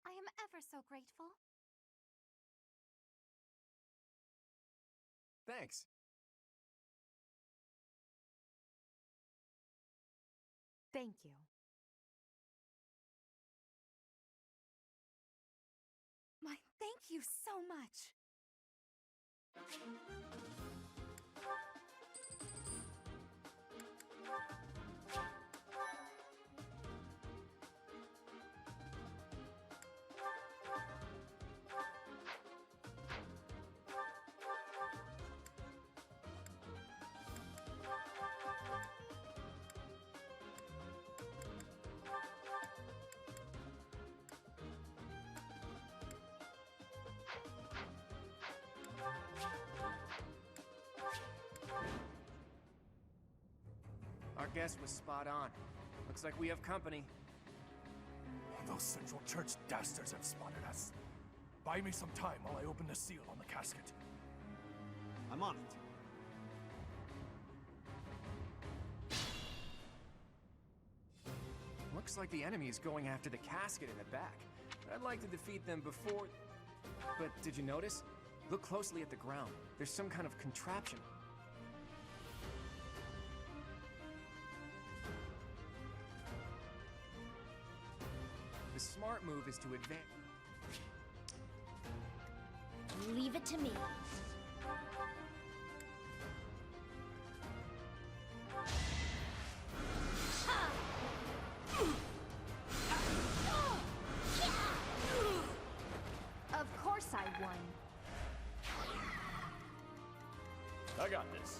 I am ever so grateful. Thanks. Thank you. Thank you so much. Our guess was spot on. Looks like we have company. Those Central Church dastards have spotted us. Buy me some time while I open the seal on the casket. I'm on it. Looks like the enemy is going after the casket in the back. I'd like to defeat them before... But did you notice? Look closely at the ground. There's some kind of contraption. The smart move is to advance. Leave it to me. Of course I won. I got this.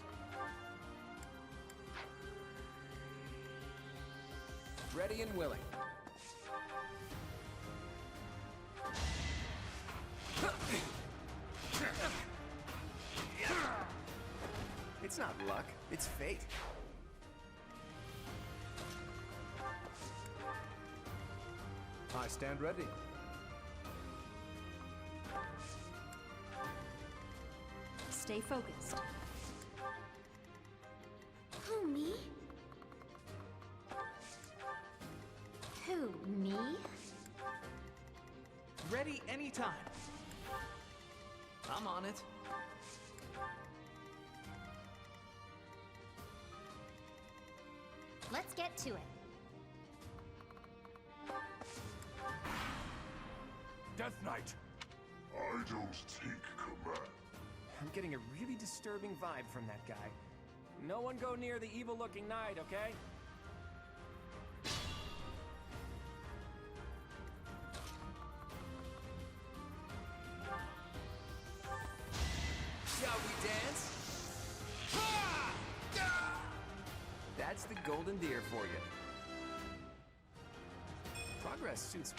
Ready and willing. It's not luck, it's fate. I stand ready. Stay focused. Who, me? Who, me? Ready anytime. I'm on it. Let's get to it. Death Knight! I don't take command. I'm getting a really disturbing vibe from that guy. No one go near the evil-looking knight, okay? Shall we dance? That's the Golden Deer for you. Progress suits.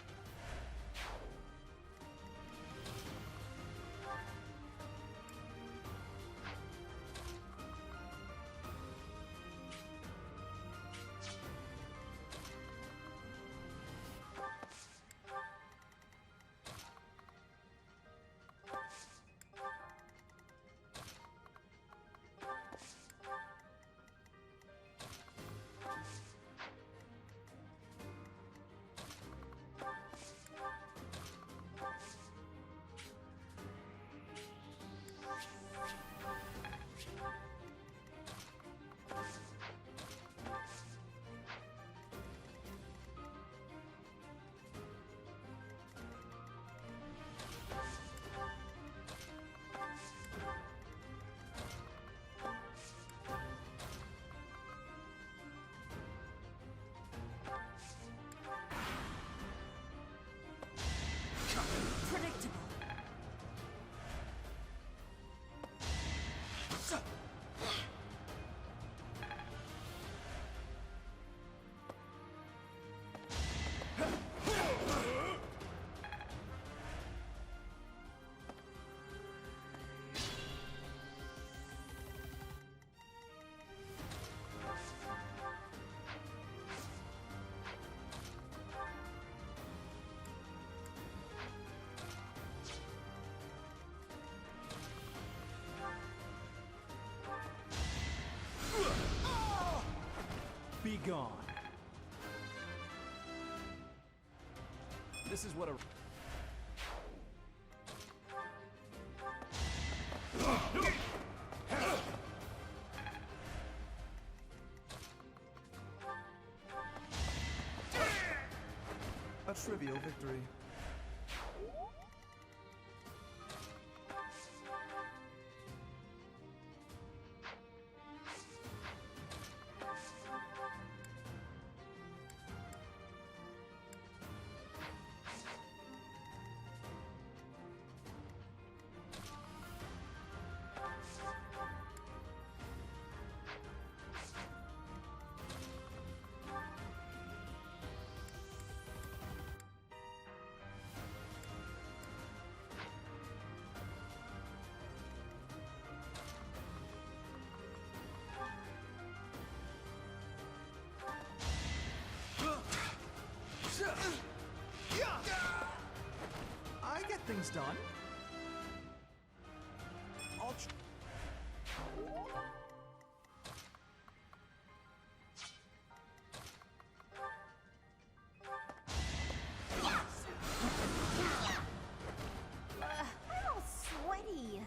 Predictable. Be gone. This is what a... A trivial victory. things done? I'll I'm all sweaty.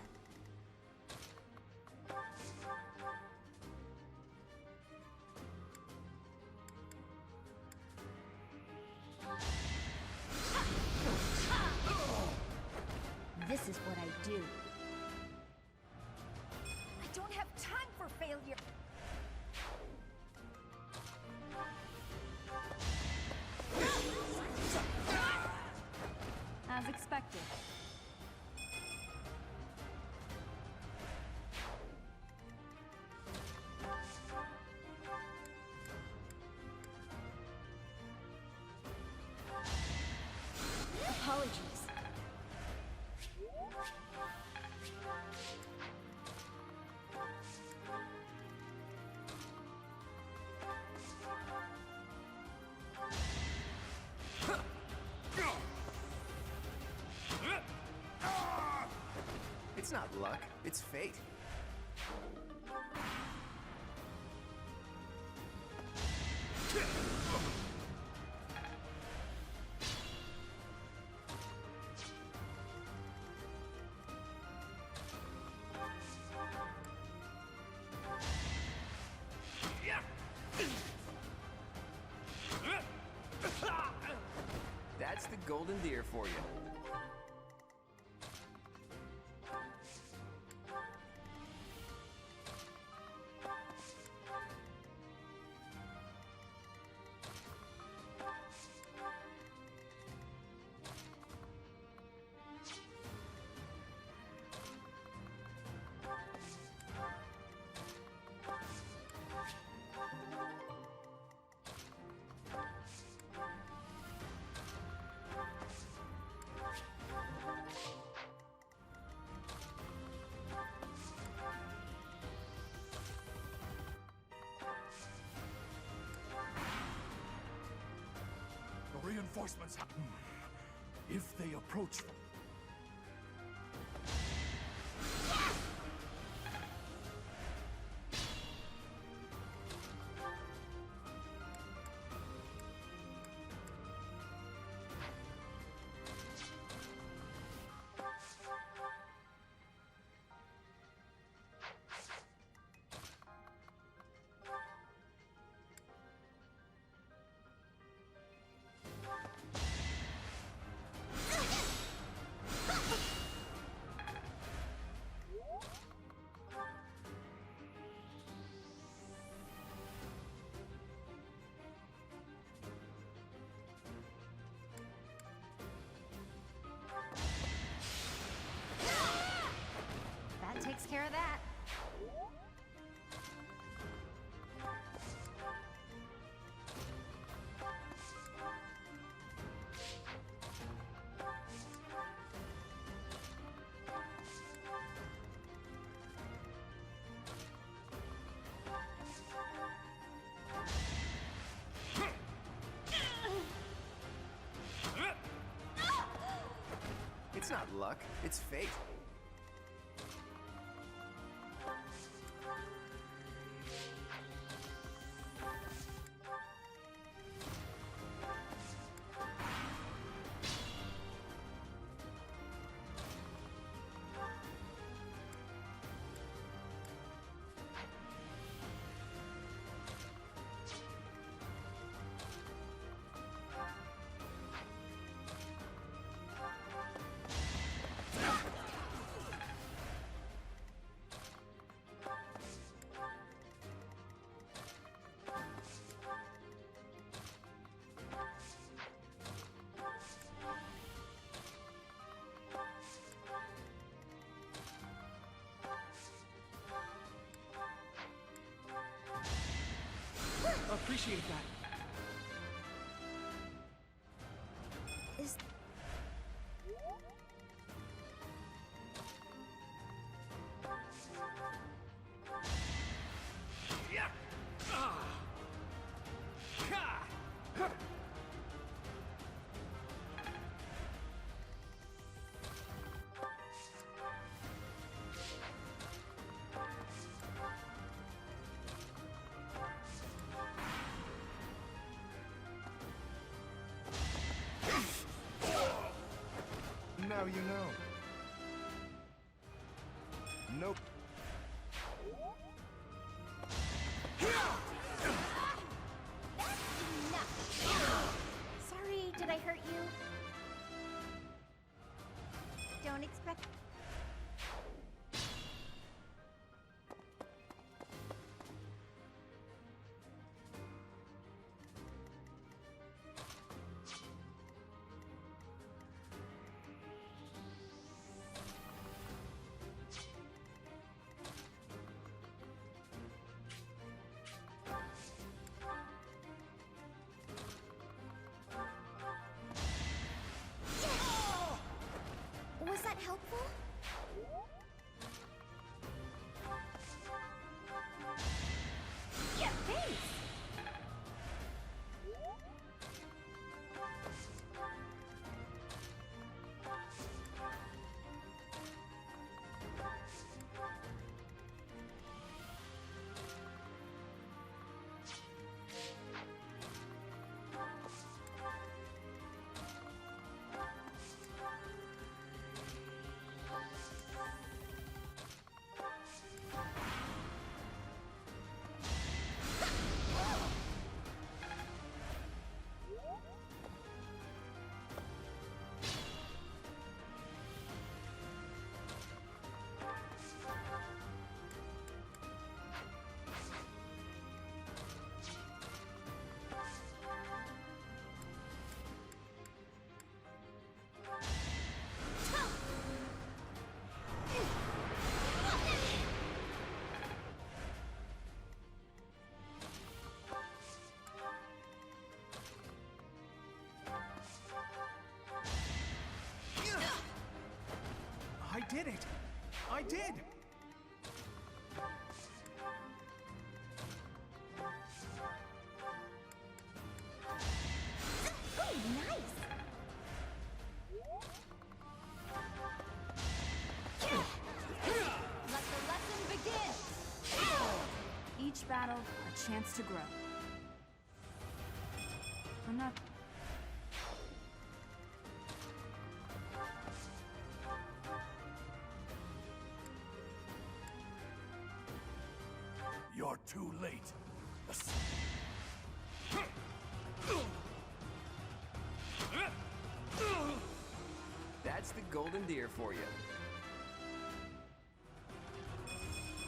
This is what I do. I don't have time for failure. As expected. Apologies. It's not luck, it's fate. That's the Golden Deer for you. The reinforcements have... If they approach them... That takes care of that. It's not luck, it's fate. Appreciate that. Is... How you know? Nope. Sorry, did I hurt you? Don't expect... Was that helpful? Yeah, thanks! I did it! I did! Oh, nice! Let the lesson begin! Each battle, a chance to grow. I'm not... You're too late. That's the Golden Deer for you.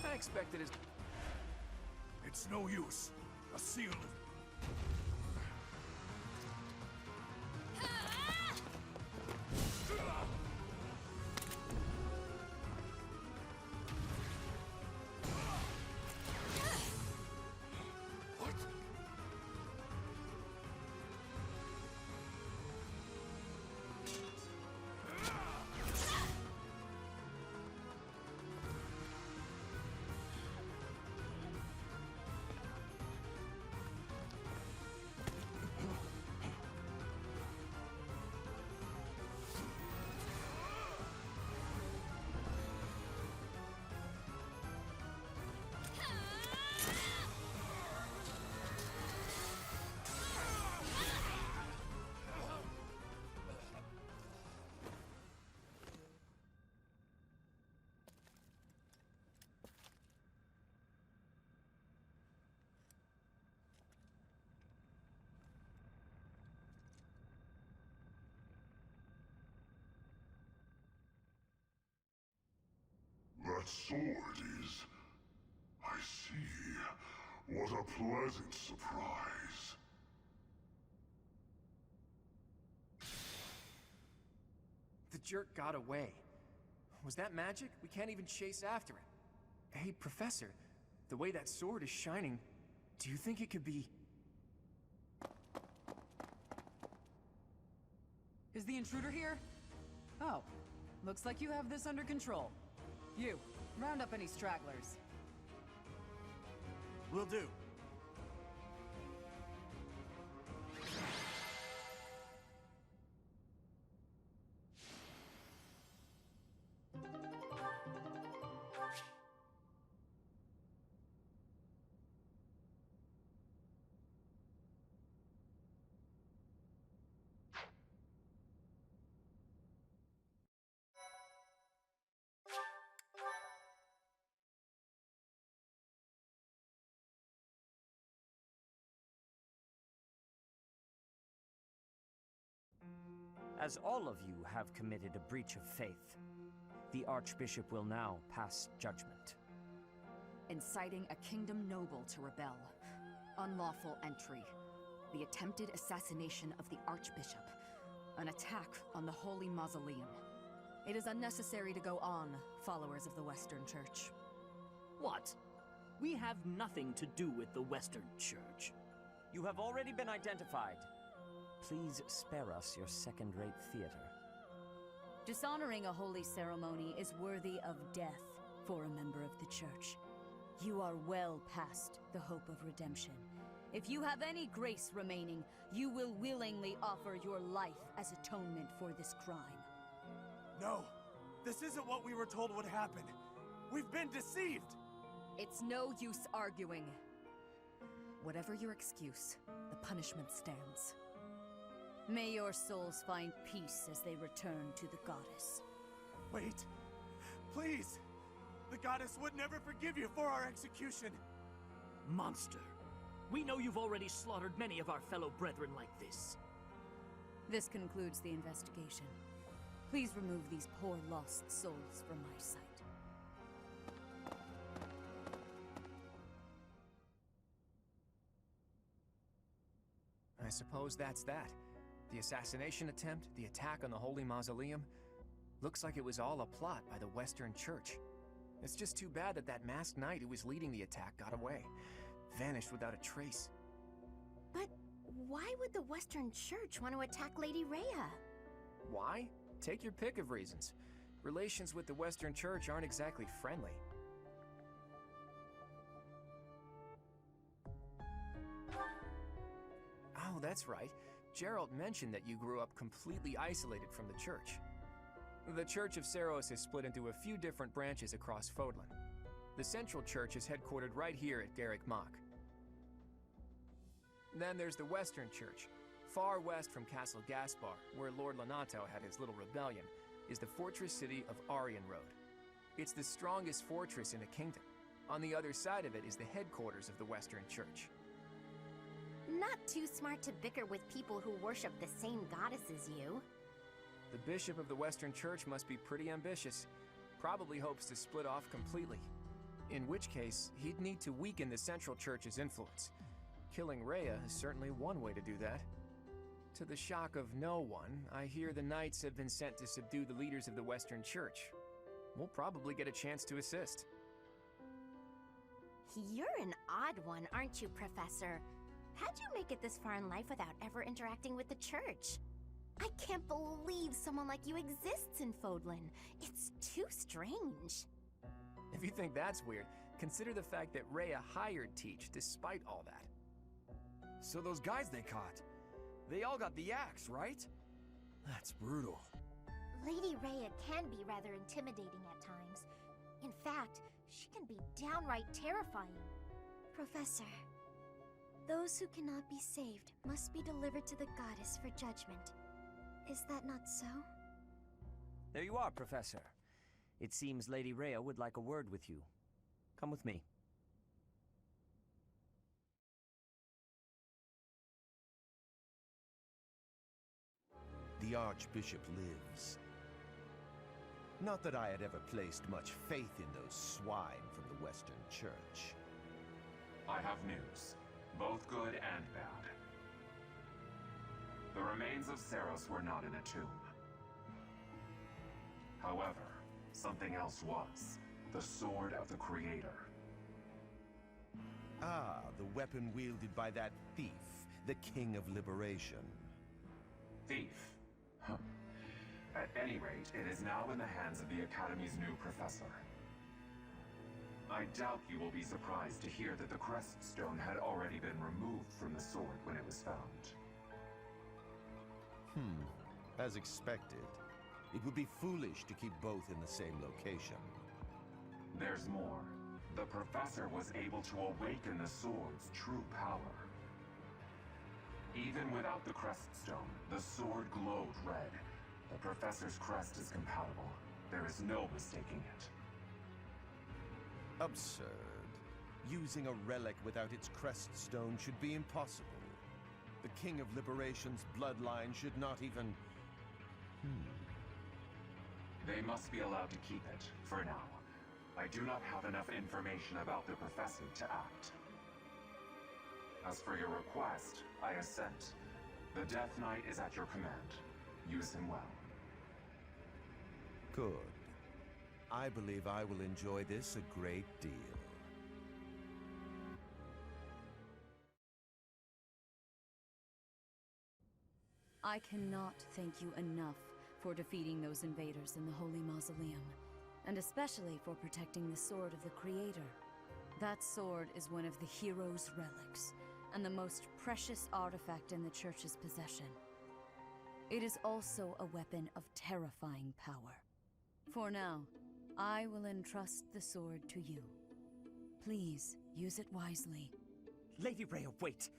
I expected as... It's no use. A seal. That sword is... I see. What a pleasant surprise. The jerk got away. Was that magic? We can't even chase after it. Hey, Professor, the way that sword is shining, do you think it could be... Is the intruder here? Oh, looks like you have this under control. You, round up any stragglers. Will do. As all of you have committed a breach of faith, the Archbishop will now pass judgment. Inciting a kingdom noble to rebel. Unlawful entry. The attempted assassination of the Archbishop. An attack on the Holy Mausoleum. It is unnecessary to go on, followers of the Western Church. What? We have nothing to do with the Western Church. You have already been identified. Please spare us your second-rate theater. Dishonoring a holy ceremony is worthy of death for a member of the Church. You are well past the hope of redemption. If you have any grace remaining, you will willingly offer your life as atonement for this crime. No, this isn't what we were told would happen. We've been deceived! It's no use arguing. Whatever your excuse, the punishment stands. May your souls find peace as they return to the goddess. Wait, please! The goddess would never forgive you for our execution! Monster! We know you've already slaughtered many of our fellow brethren like this. This concludes the investigation. Please remove these poor lost souls from my sight. I suppose that's that. The assassination attempt, the attack on the Holy Mausoleum. Looks like it was all a plot by the Western Church. It's just too bad that that masked knight who was leading the attack got away. Vanished without a trace. But why would the Western Church want to attack Lady Rhea? Why? Take your pick of reasons. Relations with the Western Church aren't exactly friendly. Oh, that's right. Gerald mentioned that you grew up completely isolated from the church. The Church of Seros is split into a few different branches across Fodlan. The Central Church is headquartered right here at Garrick Mach. Then there's the Western Church. Far west from Castle Gaspar, where Lord Lonato had his little rebellion, is the fortress city of Aryan Road. It's the strongest fortress in the kingdom. On the other side of it is the headquarters of the Western Church. Not too smart to bicker with people who worship the same goddess as you. The bishop of the Western Church must be pretty ambitious. Probably hopes to split off completely. In which case, he'd need to weaken the Central Church's influence. Killing Rhea is certainly one way to do that. To the shock of no one, I hear the knights have been sent to subdue the leaders of the Western Church. We'll probably get a chance to assist. You're an odd one, aren't you, Professor? How'd you make it this far in life without ever interacting with the church? I can't believe someone like you exists in Fodlan. It's too strange. If you think that's weird, consider the fact that Rhea hired Teach despite all that. So those guys they caught, they all got the axe, right? That's brutal. Lady Rhea can be rather intimidating at times. In fact, she can be downright terrifying. Professor, those who cannot be saved must be delivered to the goddess for judgment. Is that not so? There you are, Professor. It seems Lady Rhea would like a word with you. Come with me. The Archbishop lives. Not that I had ever placed much faith in those swine from the Western Church. I have news, both good and bad. The remains of Seros were not in a tomb. However, something else was. The Sword of the Creator. Ah, the weapon wielded by that thief, the King of Liberation. Thief? Huh. At any rate, it is now in the hands of the Academy's new professor. I doubt you will be surprised to hear that the Crest Stone had already been removed from the sword when it was found. As expected. It would be foolish to keep both in the same location. There's more. The professor was able to awaken the sword's true power. Even without the Crest Stone, the sword glowed red. The professor's crest is compatible. There is no mistaking it. Absurd. Using a relic without its Crest Stone should be impossible. The King of Liberation's bloodline should not even... They must be allowed to keep it, for now. I do not have enough information about the Professor to act. As for your request, I assent. The Death Knight is at your command. Use him well. Good. I believe I will enjoy this a great deal. I cannot thank you enough for defeating those invaders in the Holy Mausoleum, and especially for protecting the Sword of the Creator. That sword is one of the hero's relics, and the most precious artifact in the Church's possession. It is also a weapon of terrifying power. For now, I will entrust the sword to you. Please, use it wisely. Lady Rhea, wait!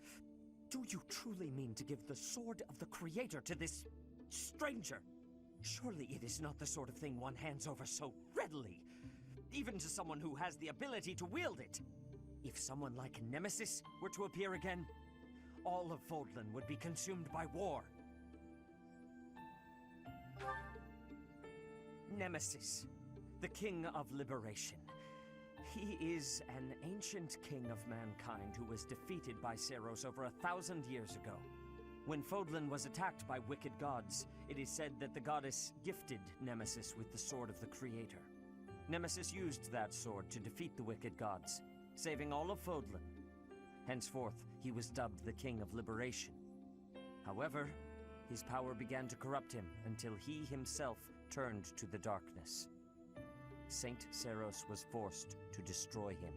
Do you truly mean to give the Sword of the Creator to this stranger? Surely it is not the sort of thing one hands over so readily, even to someone who has the ability to wield it. If someone like Nemesis were to appear again, all of Fodlan would be consumed by war. Nemesis, the King of Liberation. He is an ancient king of mankind who was defeated by Seiros over 1,000 years ago. When Fodlan was attacked by wicked gods, it is said that the goddess gifted Nemesis with the Sword of the Creator. Nemesis used that sword to defeat the wicked gods, saving all of Fodlan. Henceforth, he was dubbed the King of Liberation. However, his power began to corrupt him until he himself turned to the darkness. Saint Seiros was forced to destroy him.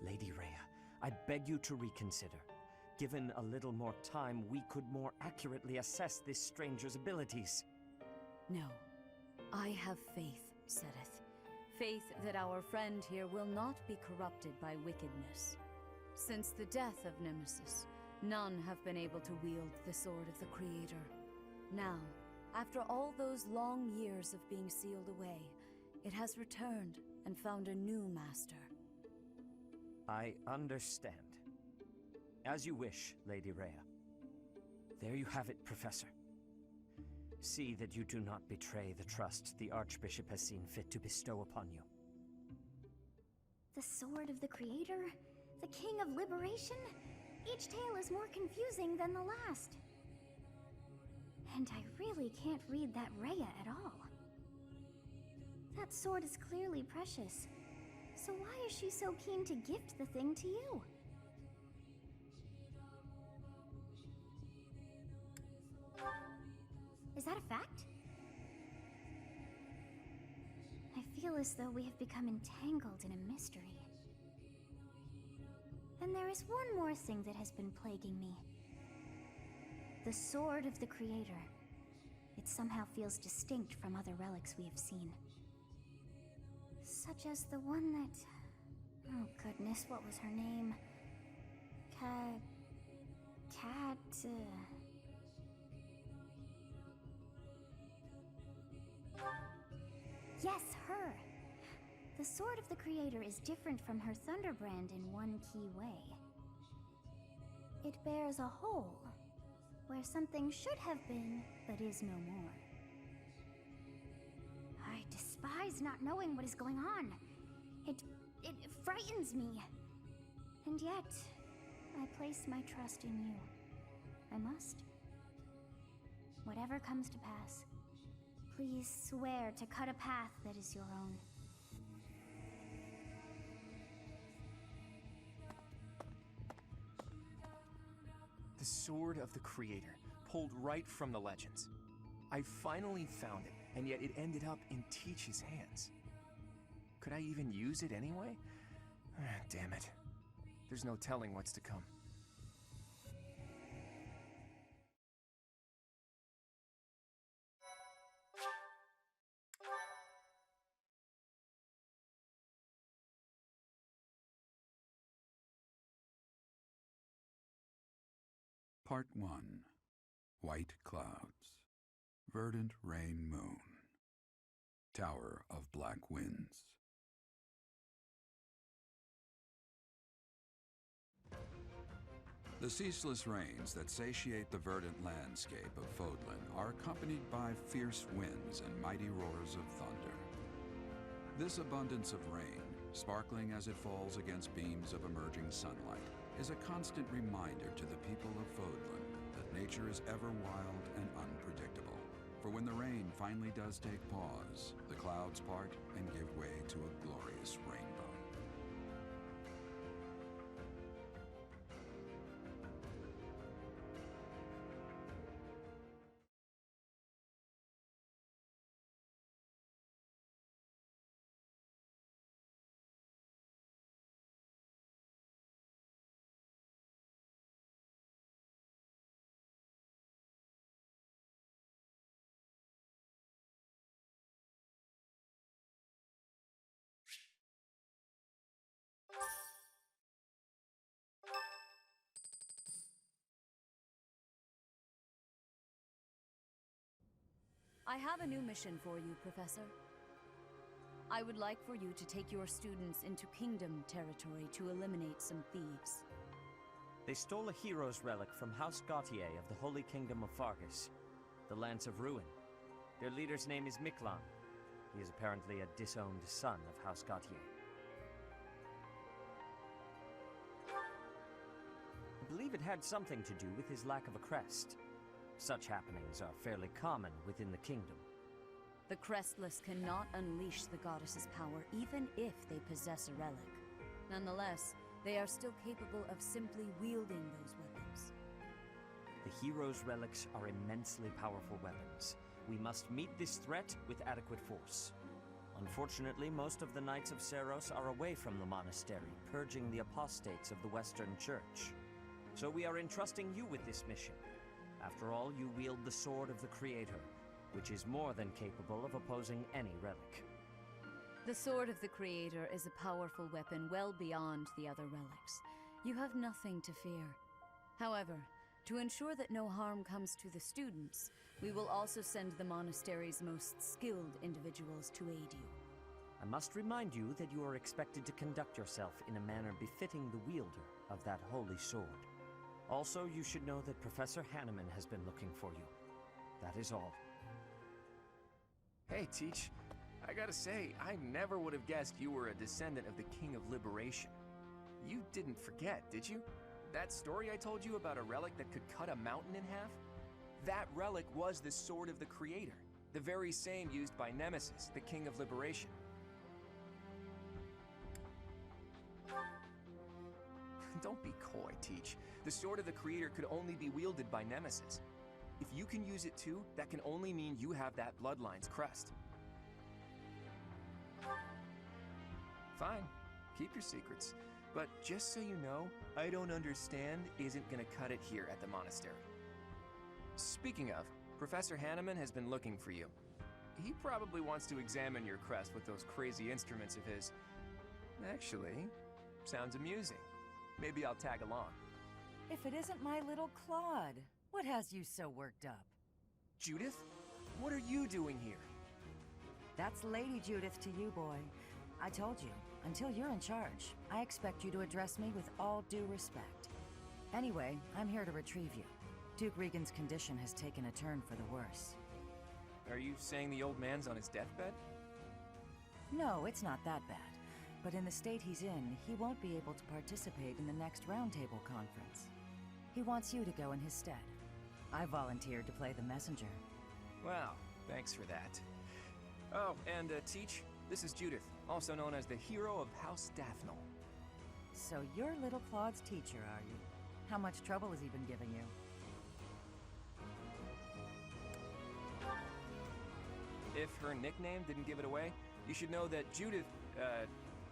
Lady Rhea, I beg you to reconsider. Given a little more time, we could more accurately assess this stranger's abilities. No. I have faith, Seteth. Faith that our friend here will not be corrupted by wickedness. Since the death of Nemesis, none have been able to wield the Sword of the Creator. Now, after all those long years of being sealed away, it has returned and found a new master. I understand. As you wish, Lady Rhea. There you have it, Professor. See that you do not betray the trust the Archbishop has seen fit to bestow upon you. The Sword of the Creator? The King of Liberation? Each tale is more confusing than the last. And I really can't read that Rhea at all. That sword is clearly precious. So why is she so keen to gift the thing to you? Is that a fact? I feel as though we have become entangled in a mystery. And there is one more thing that has been plaguing me. The Sword of the Creator. It somehow feels distinct from other relics we have seen. Such as the one that... Oh goodness, what was her name? Yes, her! The Sword of the Creator is different from her Thunderbrand in one key way. It bears a hole, where something should have been, but is no more. I despise not knowing what is going on. It frightens me. And yet, I place my trust in you. I must. Whatever comes to pass, please swear to cut a path that is your own. The Sword of the Creator, pulled right from the legends. I finally found it, and yet it ended up in Teach's hands. Could I even use it anyway? Damn it. There's no telling what's to come. Part 1. White Clouds. Verdant Rain Moon. Tower of Black Winds. The ceaseless rains that satiate the verdant landscape of Fodlan are accompanied by fierce winds and mighty roars of thunder. This abundance of rain, sparkling as it falls against beams of emerging sunlight, is a constant reminder to the people of Fodlan that nature is ever wild and unpredictable. For when the rain finally does take pause, the clouds part and give way to a glorious rainbow. I have a new mission for you, Professor. I would like for you to take your students into Kingdom territory to eliminate some thieves. They stole a hero's relic from House Gautier of the Holy Kingdom of Fargus, the Lance of Ruin. Their leader's name is Miklan. He is apparently a disowned son of House Gautier. I believe it had something to do with his lack of a crest. Such happenings are fairly common within the kingdom. The Crestless cannot unleash the goddess's power even if they possess a relic. Nonetheless, they are still capable of simply wielding those weapons. The hero's relics are immensely powerful weapons. We must meet this threat with adequate force. Unfortunately, most of the Knights of Seiros are away from the monastery, purging the apostates of the Western Church. So we are entrusting you with this mission. After all, you wield the Sword of the Creator, which is more than capable of opposing any relic. The Sword of the Creator is a powerful weapon well beyond the other relics. You have nothing to fear. However, to ensure that no harm comes to the students, we will also send the monastery's most skilled individuals to aid you. I must remind you that you are expected to conduct yourself in a manner befitting the wielder of that holy sword. Also, you should know that Professor Hanneman has been looking for you. That is all. Hey, Teach. I gotta say, I never would have guessed you were a descendant of the King of Liberation. You didn't forget, did you? That story I told you about a relic that could cut a mountain in half? That relic was the Sword of the Creator, the very same used by Nemesis, the King of Liberation. Don't be coy, Teach. The Sword of the Creator could only be wielded by Nemesis. If you can use it too, that can only mean you have that bloodline's crest. Fine, keep your secrets. But just so you know, I don't understand isn't gonna cut it here at the monastery. Speaking of, Professor Hanneman has been looking for you. He probably wants to examine your crest with those crazy instruments of his. Actually, sounds amusing. Maybe I'll tag along. If it isn't my little Claude, what has you so worked up? Judith? What are you doing here? That's Lady Judith to you, boy. I told you, until you're in charge, I expect you to address me with all due respect. Anyway, I'm here to retrieve you. Duke Regan's condition has taken a turn for the worse. Are you saying the old man's on his deathbed? No, it's not that bad. But in the state he's in, he won't be able to participate in the next Roundtable conference. He wants you to go in his stead. I volunteered to play the messenger. Wow, thanks for that. Oh, and Teach, this is Judith, also known as the hero of House Dathnel. So you're little Claude's teacher, are you? How much trouble has he been giving you? If her nickname didn't give it away, you should know that Judith,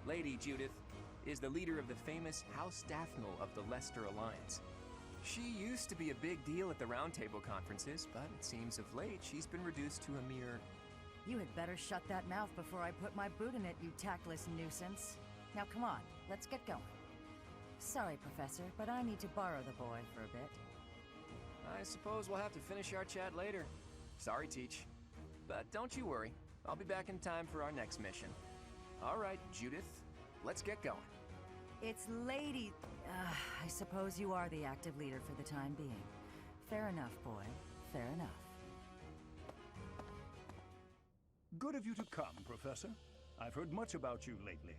Lady Judith, is the leader of the famous House Dathnel of the Leicester Alliance. She used to be a big deal at the Roundtable conferences, but it seems of late she's been reduced to a mere... You had better shut that mouth before I put my boot in it, you tactless nuisance. Now come on, let's get going. Sorry, Professor, but I need to borrow the boy for a bit. I suppose we'll have to finish our chat later. Sorry, Teach. But don't you worry, I'll be back in time for our next mission. All right, Judith, let's get going. It's Lady... I suppose you are the active leader for the time being. Fair enough, boy. Fair enough. Good of you to come, Professor. I've heard much about you lately.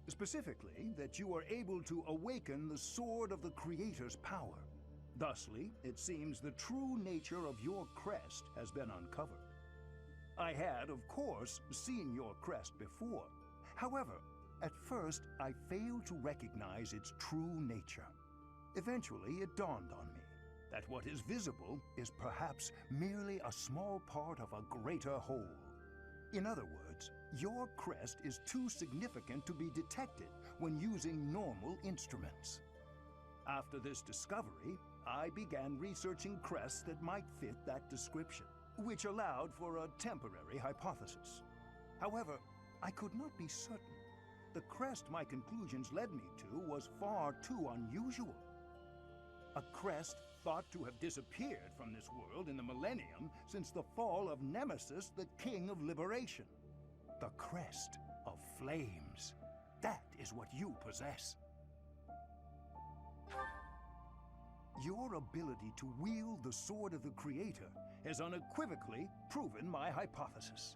Specifically, that you are able to awaken the Sword of the Creator's power. Thusly, it seems the true nature of your crest has been uncovered. I had, of course, seen your crest before. However, at first, I failed to recognize its true nature. Eventually, it dawned on me that what is visible is perhaps merely a small part of a greater whole. In other words, your crest is too significant to be detected when using normal instruments. After this discovery, I began researching crests that might fit that description, which allowed for a temporary hypothesis. However, I could not be certain. The crest my conclusions led me to was far too unusual. A crest thought to have disappeared from this world in the millennium since the fall of Nemesis, the King of Liberation. The crest of flames. That is what you possess. Your ability to wield the Sword of the Creator has unequivocally proven my hypothesis.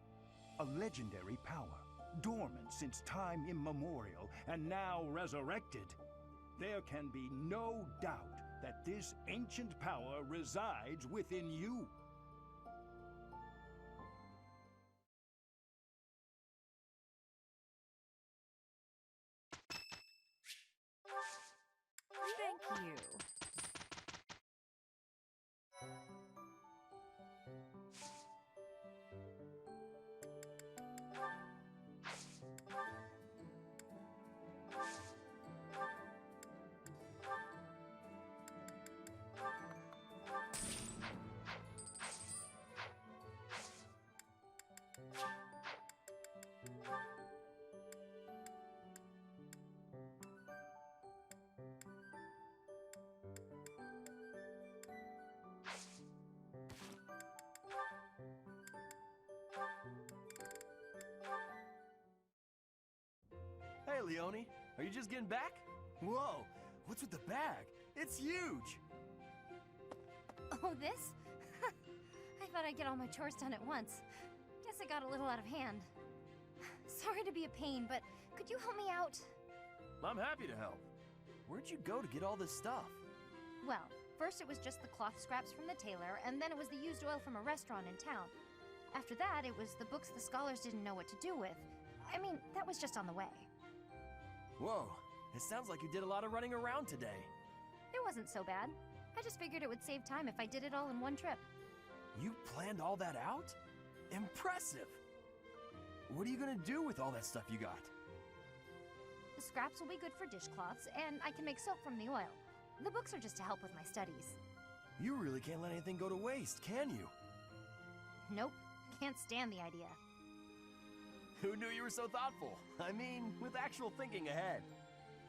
A legendary power, dormant since time immemorial, and now resurrected. There can be no doubt that this ancient power resides within you. Thank you. Hey, Leone. Are you just getting back? Whoa, what's with the bag? It's huge! Oh, this? I thought I'd get all my chores done at once. Guess it got a little out of hand. Sorry to be a pain, but could you help me out? I'm happy to help. Where'd you go to get all this stuff? Well, first it was just the cloth scraps from the tailor, and then it was the used oil from a restaurant in town. After that, it was the books the scholars didn't know what to do with. I mean, that was just on the way. Whoa, it sounds like you did a lot of running around today. It wasn't so bad. I just figured it would save time if I did it all in one trip. You planned all that out? Impressive! What are you gonna do with all that stuff you got? The scraps will be good for dishcloths, and I can make soap from the oil. The books are just to help with my studies. You really can't let anything go to waste, can you? Nope, can't stand the idea. Who knew you were so thoughtful? I mean, with actual thinking ahead.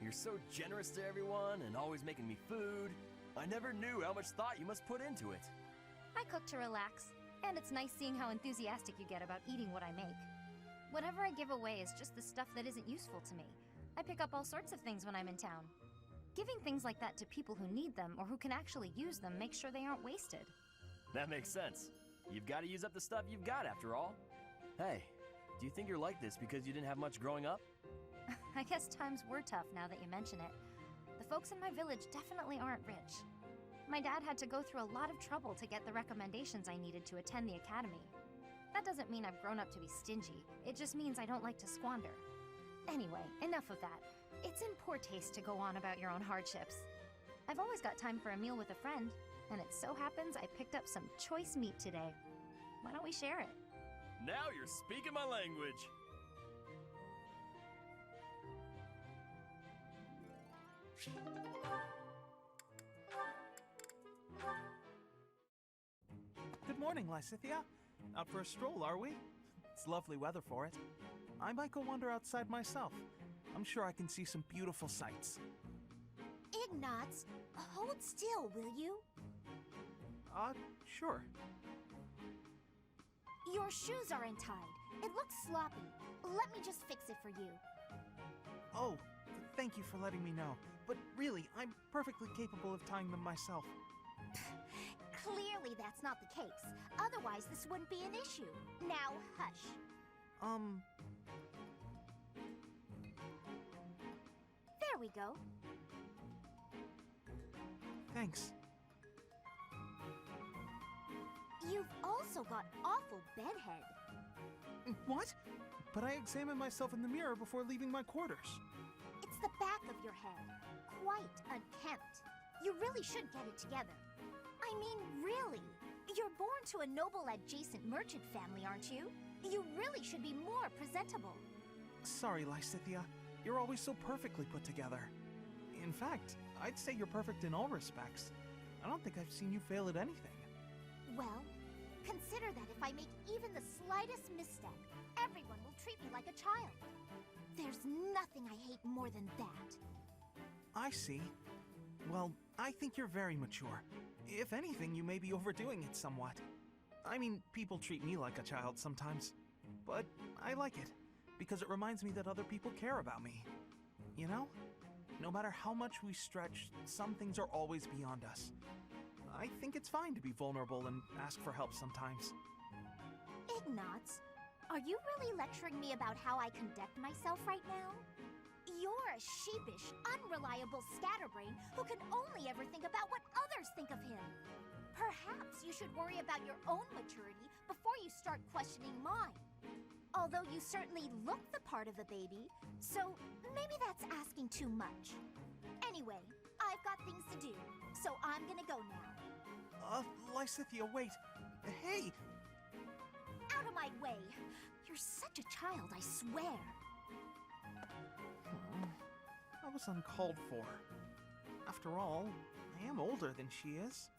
You're so generous to everyone and always making me food. I never knew how much thought you must put into it. I cook to relax, and it's nice seeing how enthusiastic you get about eating what I make. Whatever I give away is just the stuff that isn't useful to me. I pick up all sorts of things when I'm in town. Giving things like that to people who need them or who can actually use them makes sure they aren't wasted. That makes sense. You've got to use up the stuff you've got after all. Hey, do you think you're like this because you didn't have much growing up? I guess times were tough now that you mention it. The folks in my village definitely aren't rich. My dad had to go through a lot of trouble to get the recommendations I needed to attend the academy. That doesn't mean I've grown up to be stingy. It just means I don't like to squander. Anyway, enough of that. It's in poor taste to go on about your own hardships. I've always got time for a meal with a friend, and it so happens I picked up some choice meat today. Why don't we share it? Now you're speaking my language. Good morning, Lysithia. Out for a stroll, are we? It's lovely weather for it. I might go wander outside myself. I'm sure I can see some beautiful sights. Ignatz, hold still, will you? Sure. Your shoes are untied. It looks sloppy. Let me just fix it for you. Oh, Thank you for letting me know. But really, I'm perfectly capable of tying them myself. Clearly that's not the case. Otherwise, this wouldn't be an issue. Now, hush. There we go. Thanks. You've also got awful bedhead. What? But I examined myself in the mirror before leaving my quarters. It's the back of your head. Quite unkempt. You really should get it together. I mean, really. You're born to a noble adjacent merchant family, aren't you? You really should be more presentable. Sorry, Lysithia. You're always so perfectly put together. In fact, I'd say you're perfect in all respects. I don't think I've seen you fail at anything. Well, consider that if I make even the slightest misstep, everyone will treat me like a child. There's nothing I hate more than that. I see. Well, I think you're very mature. If anything, you may be overdoing it somewhat. I mean, people treat me like a child sometimes. But I like it, because it reminds me that other people care about me. You know? No matter how much we stretch, some things are always beyond us. I think it's fine to be vulnerable and ask for help sometimes. Ignatz, are you really lecturing me about how I conduct myself right now? You're a sheepish, unreliable scatterbrain who can only ever think about what others think of him. Perhaps you should worry about your own maturity before you start questioning mine. Although you certainly look the part of a baby, so maybe that's asking too much. Anyway, I've got things to do, so I'm gonna go now. Lysithia, wait. Hey! Out of my way! You're such a child, I swear. That was uncalled for. After all, I am older than she is.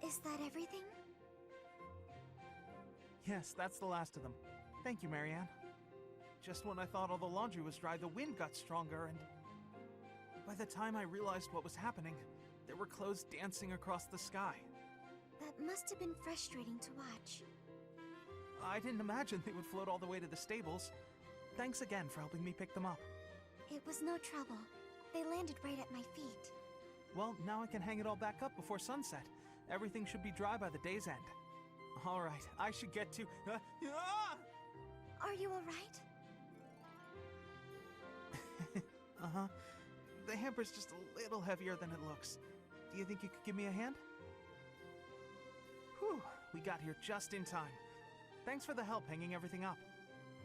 Is that everything? Yes, that's the last of them. Thank you, Marianne. Just when I thought all the laundry was dry, the wind got stronger, and by the time I realized what was happening, there were clothes dancing across the sky. That must have been frustrating to watch. I didn't imagine they would float all the way to the stables. Thanks again for helping me pick them up. It was no trouble. They landed right at my feet. Well, now I can hang it all back up before sunset. Everything should be dry by the day's end. All right, I should get to... Are you all right? Uh-huh. The hamper's just a little heavier than it looks. Do you think you could give me a hand? Whew, we got here just in time. Thanks for the help hanging everything up.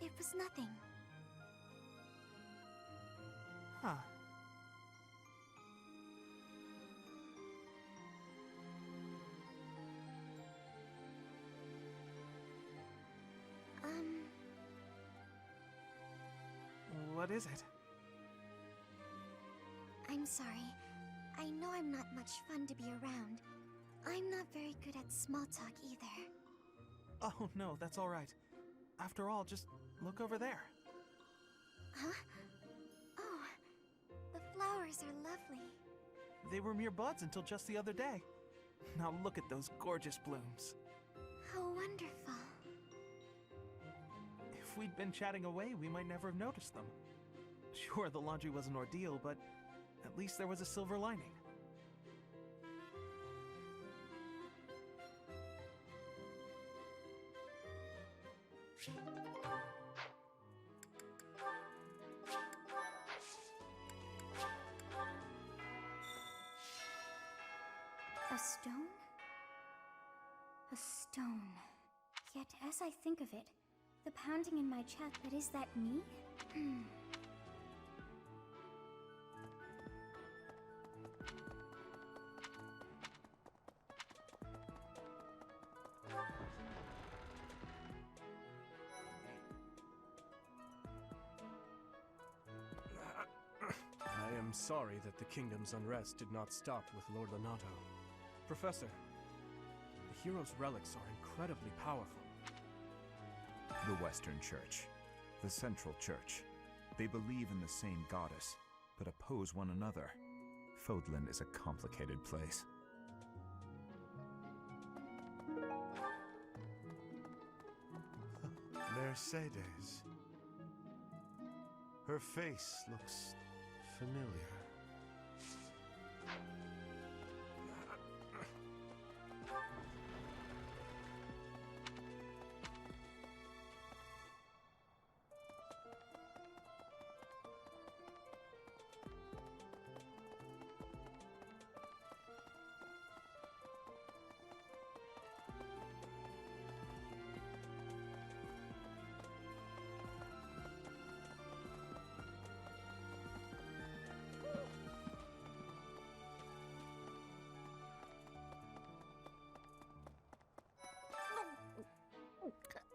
It was nothing. Huh. What is it? I'm sorry. I know I'm not much fun to be around. I'm not very good at small talk either. Oh, no, that's all right. After all, just look over there. Huh? Oh, the flowers are lovely. They were mere buds until just the other day. Now look at those gorgeous blooms. How wonderful. If we'd been chatting away, we might never have noticed them. Sure, the laundry was an ordeal, but at least there was a silver lining. A stone? A stone. Yet as I think of it, the pounding in my chest, but is that me? I am sorry that the kingdom's unrest did not stop with Lord Lonato. Professor, the hero's relics are incredibly powerful. The Western Church. The Central Church. They believe in the same goddess, but oppose one another. Fodlan is a complicated place. Mercedes. Her face looks familiar.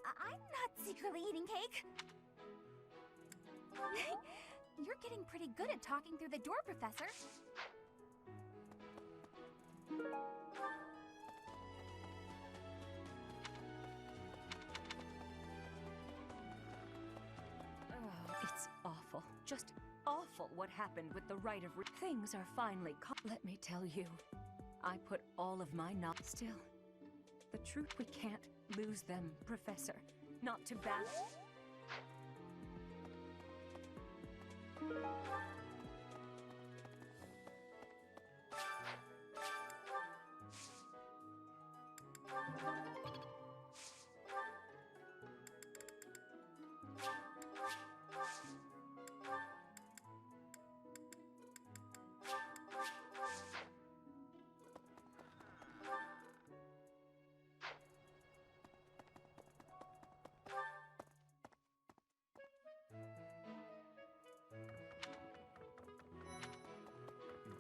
I'm not secretly eating cake. You're getting pretty good at talking through the door, Professor. Oh, it's awful. Just awful what happened with the right of things are finally Let me tell you, I put all of my still. The truth, we can't lose them, Professor. Not to battle.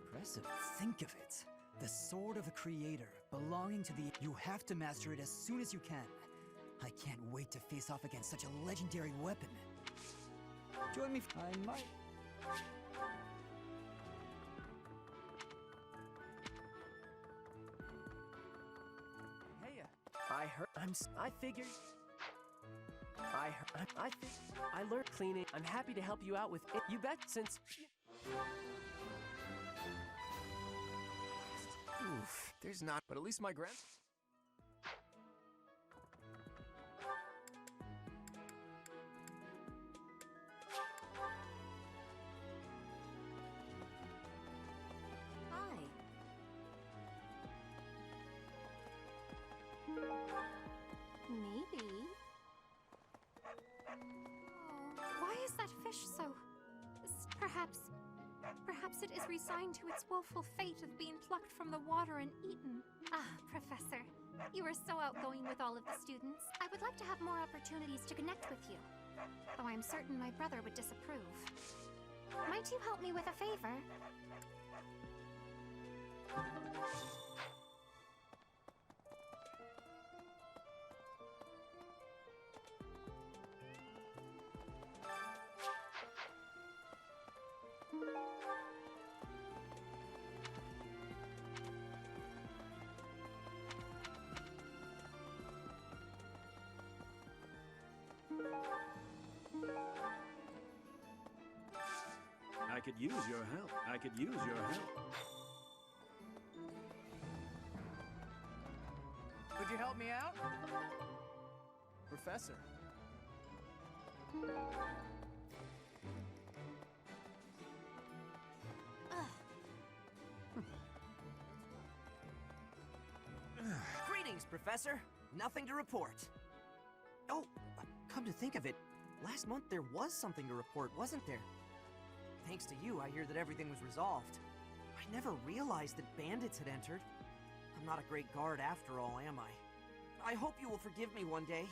Impressive. Think of it. The sword of the Creator, belonging to the... You have to master it as soon as you can. I can't wait to face off against such a legendary weapon. Join me. I might... Hey, I figured... I learned cleaning. I'm happy to help you out with it. You bet, since... Oof, there's not, but at least my grand... Hi. Maybe. Why is that fish so... Perhaps it is resigned to its woeful fate of being plucked from the water and eaten. Ah, Professor. You are so outgoing with all of the students. I would like to have more opportunities to connect with you. Though I'm certain my brother would disapprove. Might you help me with a favor? I could use your help. I could use your help. Could you help me out? Professor. Greetings, Professor. Nothing to report. Oh, come to think of it, last month there was something to report, wasn't there? Thanks to you, I hear that everything was resolved. I never realized that bandits had entered. I'm not a great guard after all, am I? I hope you will forgive me one day.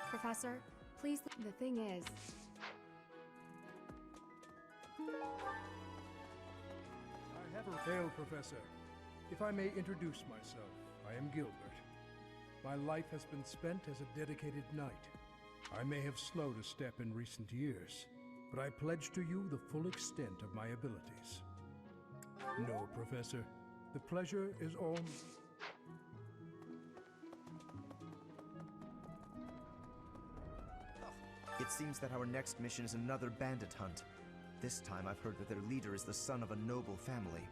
Professor, please. The thing is... I have a... Hail, Professor. If I may introduce myself, I am Gilbert. My life has been spent as a dedicated knight. I may have slowed a step in recent years, but I pledge to you the full extent of my abilities. No, Professor. The pleasure is all... It seems that our next mission is another bandit hunt. This time I've heard that their leader is the son of a noble family.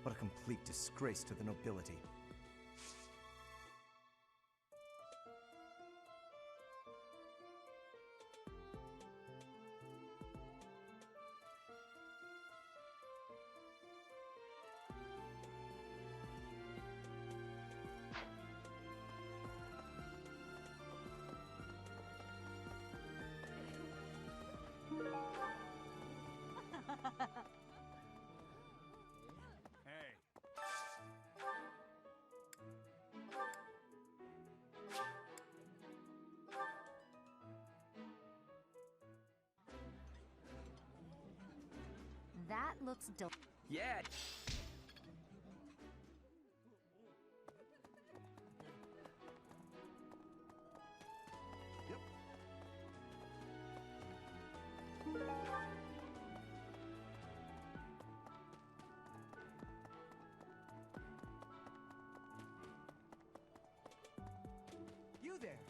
What a complete disgrace to the nobility. Looks dull. Yeah. You there!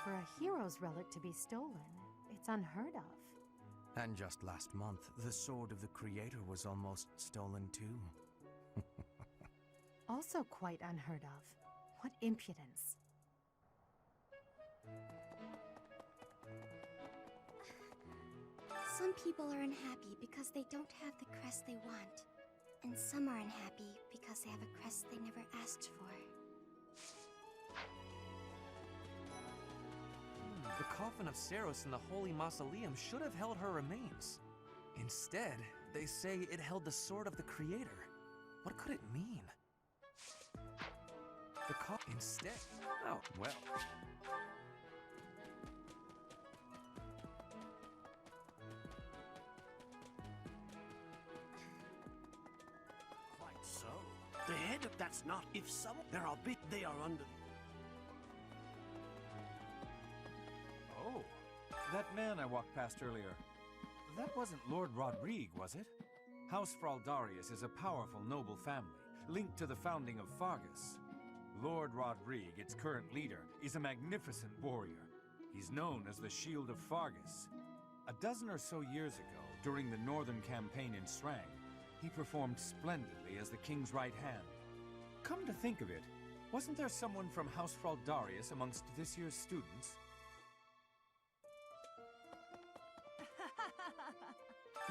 For a hero's relic to be stolen, it's unheard of. And just last month, the sword of the Creator was almost stolen too. Also quite unheard of. What impudence. Some people are unhappy because they don't have the crest they want. And some are unhappy because they have a crest they never asked for. The coffin of Saros in the Holy Mausoleum should have held her remains. Instead, they say it held the sword of the Creator. What could it mean? The coffin instead. Oh, well. Quite so. The head of that's not. If some there are bit they are under. Oh, that man I walked past earlier. That wasn't Lord Rodrigue, was it? House Fraldarius is a powerful noble family, linked to the founding of Fargus. Lord Rodrigue, its current leader, is a magnificent warrior. He's known as the Shield of Fargus. A dozen or so years ago, during the Northern Campaign in Srang, he performed splendidly as the king's right hand. Come to think of it, wasn't there someone from House Fraldarius amongst this year's students?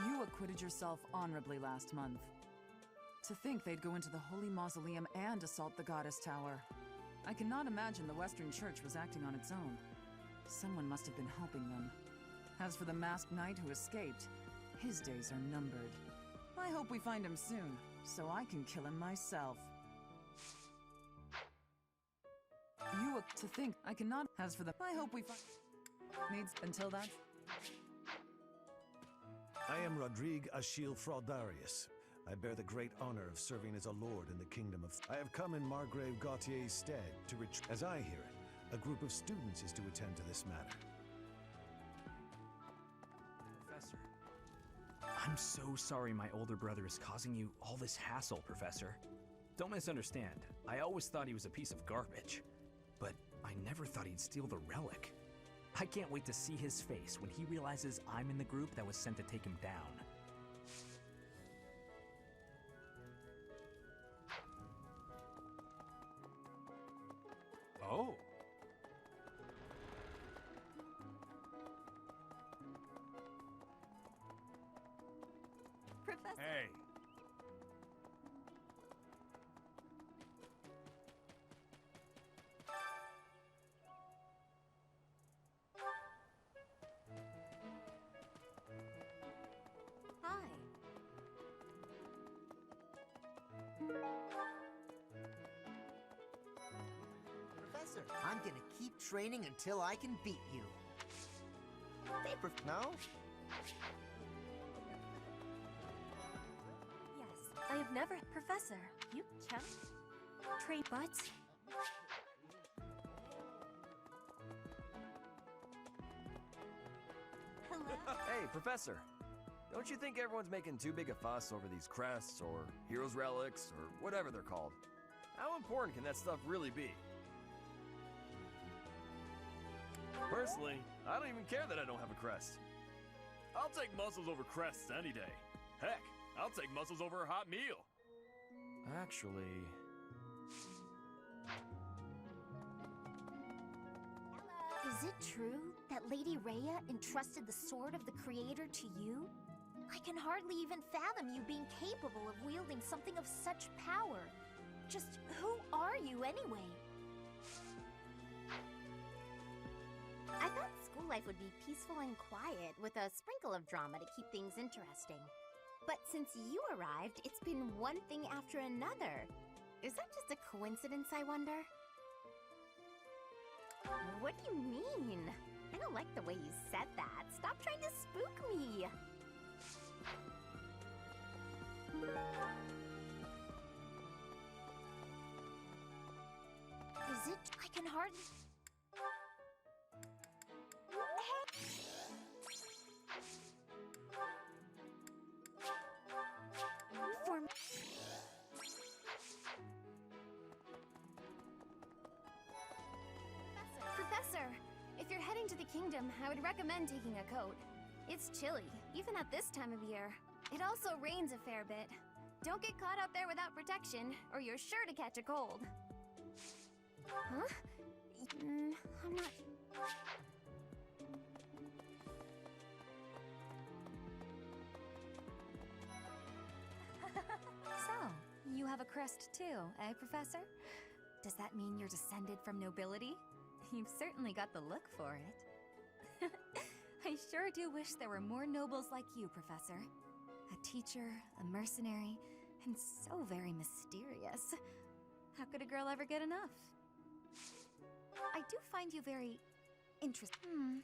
You acquitted yourself honorably last month. To think they'd go into the Holy Mausoleum and assault the Goddess Tower. I cannot imagine the Western Church was acting on its own. Someone must have been helping them. As for the masked knight who escaped, his days are numbered. I hope we find him soon, so I can kill him myself. To think I cannot. As for the. I hope we find. Needs. Until that. I am Rodrigue Achille Fraldarius. I bear the great honor of serving as a lord in the kingdom of... I have come in Margrave Gautier's stead to As I hear it, a group of students is to attend to this matter. Professor. I'm so sorry my older brother is causing you all this hassle, Professor. Don't misunderstand. I always thought he was a piece of garbage. But I never thought he'd steal the relic. I can't wait to see his face when he realizes I'm in the group that was sent to take him down. Oh. Professor. Hey. Hi. Professor, I'm gonna keep training until I can beat you. Hey, no? Yes, I have never... Professor, you can't... train... But... Hello? Hey, Professor. Don't you think everyone's making too big a fuss over these crests, or heroes' relics, or whatever they're called? How important can that stuff really be? Personally, I don't even care that I don't have a crest. I'll take muscles over crests any day. Heck, I'll take muscles over a hot meal. Actually... Is it true that Lady Rhea entrusted the sword of the Creator to you? I can hardly even fathom you being capable of wielding something of such power. Just who are you anyway? I thought school life would be peaceful and quiet, with a sprinkle of drama to keep things interesting. But since you arrived, it's been one thing after another. Is that just a coincidence, I wonder? What do you mean? I don't like the way you said that. Stop trying to spook me! Is it? I can hardly... For me... Professor, if you're heading to the kingdom, I would recommend taking a coat. It's chilly, even at this time of year. It also rains a fair bit. Don't get caught out there without protection, or you're sure to catch a cold. Huh? I'm not... So, you have a crest too, eh, Professor? Does that mean you're descended from nobility? You've certainly got the look for it. I sure do wish there were more nobles like you, Professor. A teacher, a mercenary, and so very mysterious. How could a girl ever get enough? I do find you very interesting.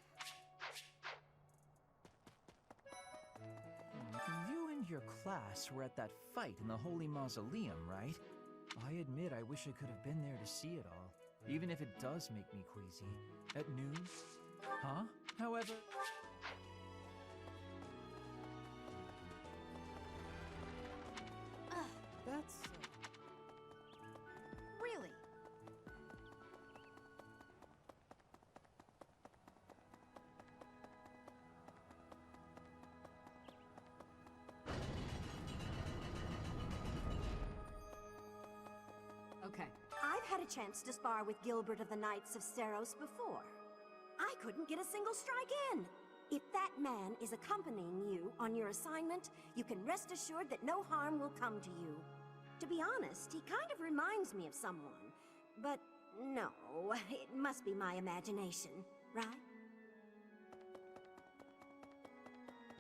You and your class were at that fight in the Holy Mausoleum, right? I admit I wish I could have been there to see it all, even if it does make me queasy. At noon? Huh? However... That's... Really? Okay. I've had a chance to spar with Gilbert of the Knights of Seros before. I couldn't get a single strike in. If that man is accompanying you on your assignment, you can rest assured that no harm will come to you. To be honest, he kind of reminds me of someone. But no, it must be my imagination, right?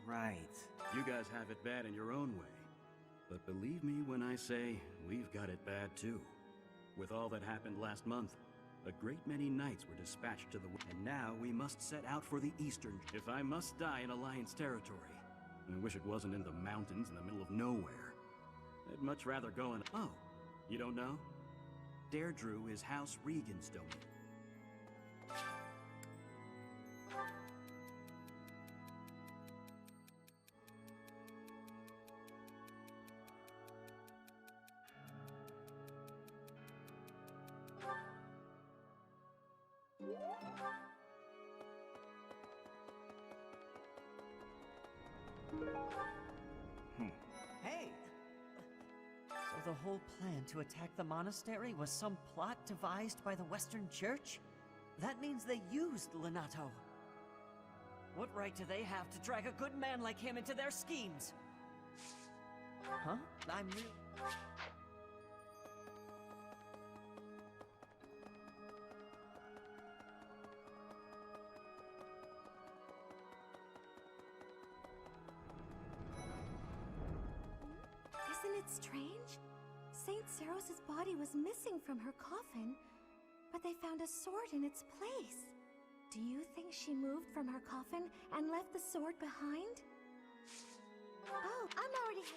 Right. You guys have it bad in your own way. But believe me when I say, we've got it bad too. With all that happened last month, a great many knights were dispatched to the west, and now we must set out for the eastern. If I must die in Alliance territory, I wish it wasn't in the mountains in the middle of nowhere. I'd much rather go in... Oh, you don't know? Deirdre is House Regan's domain. Hey! So the whole plan to attack the monastery was some plot devised by the Western Church? That means they used Lenato. What right do they have to drag a good man like him into their schemes? Huh? I'm real... Isn't it strange? Saint Seros' body was missing from her coffin, but they found a sword in its place. Do you think she moved from her coffin and left the sword behind? Oh, I'm already...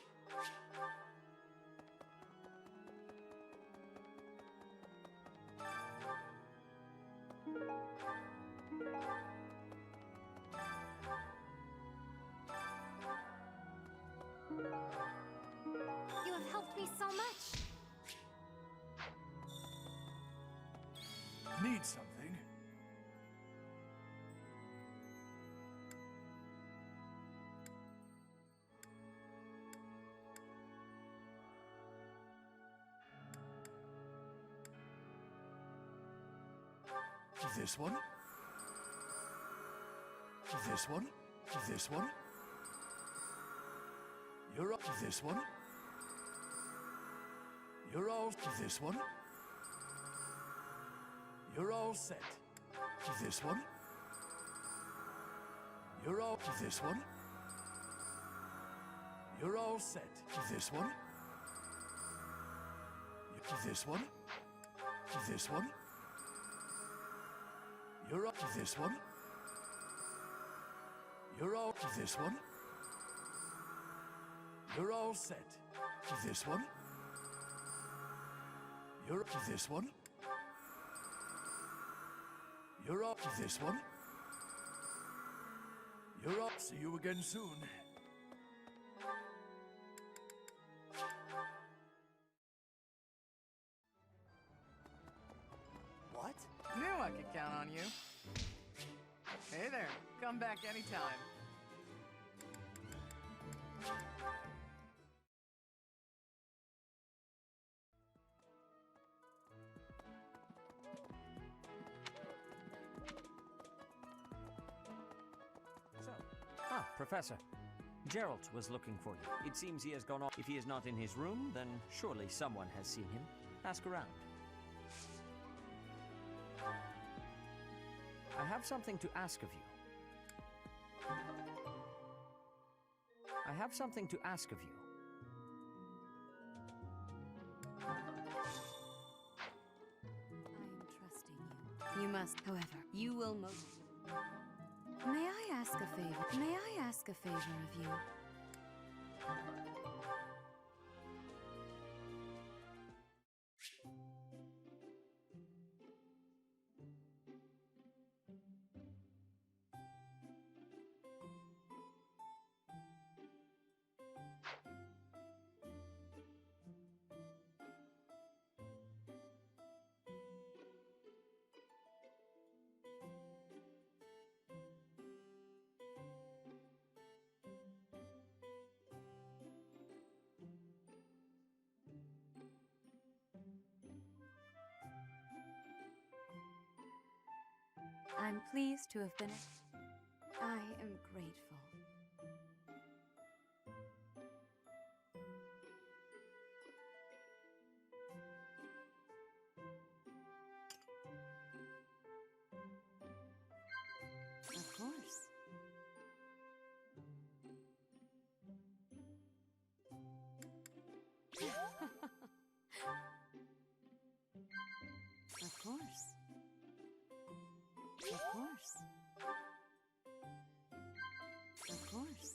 You have helped me so much. Need something? This one? This one? This one? You're all... This one? You're all... This one? You're all set. This one? You're all this one. You're all set. This one. This one. This one. You're all this one. You're all this one. You're all set. This one. You're this one. You're all this one. You're all. See you again soon. What? Knew I could count on you. Hey there, come back anytime. Professor. Gerald was looking for you. It seems he has gone off. If he is not in his room, then surely someone has seen him. Ask around. I have something to ask of you. I have something to ask of you. I am trusting you. You must, however, you will most... May I ask a favor? May I ask a favor of you? I'm pleased to have been... I am grateful. Of course. Of course. Of course. Of course.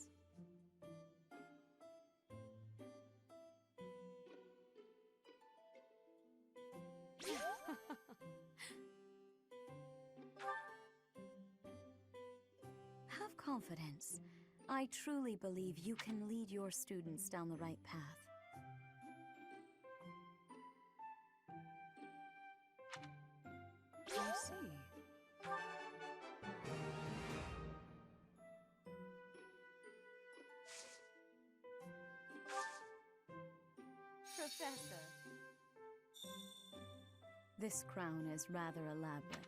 Have confidence. I truly believe you can lead your students down the right path. I see. Professor. This crown is rather elaborate.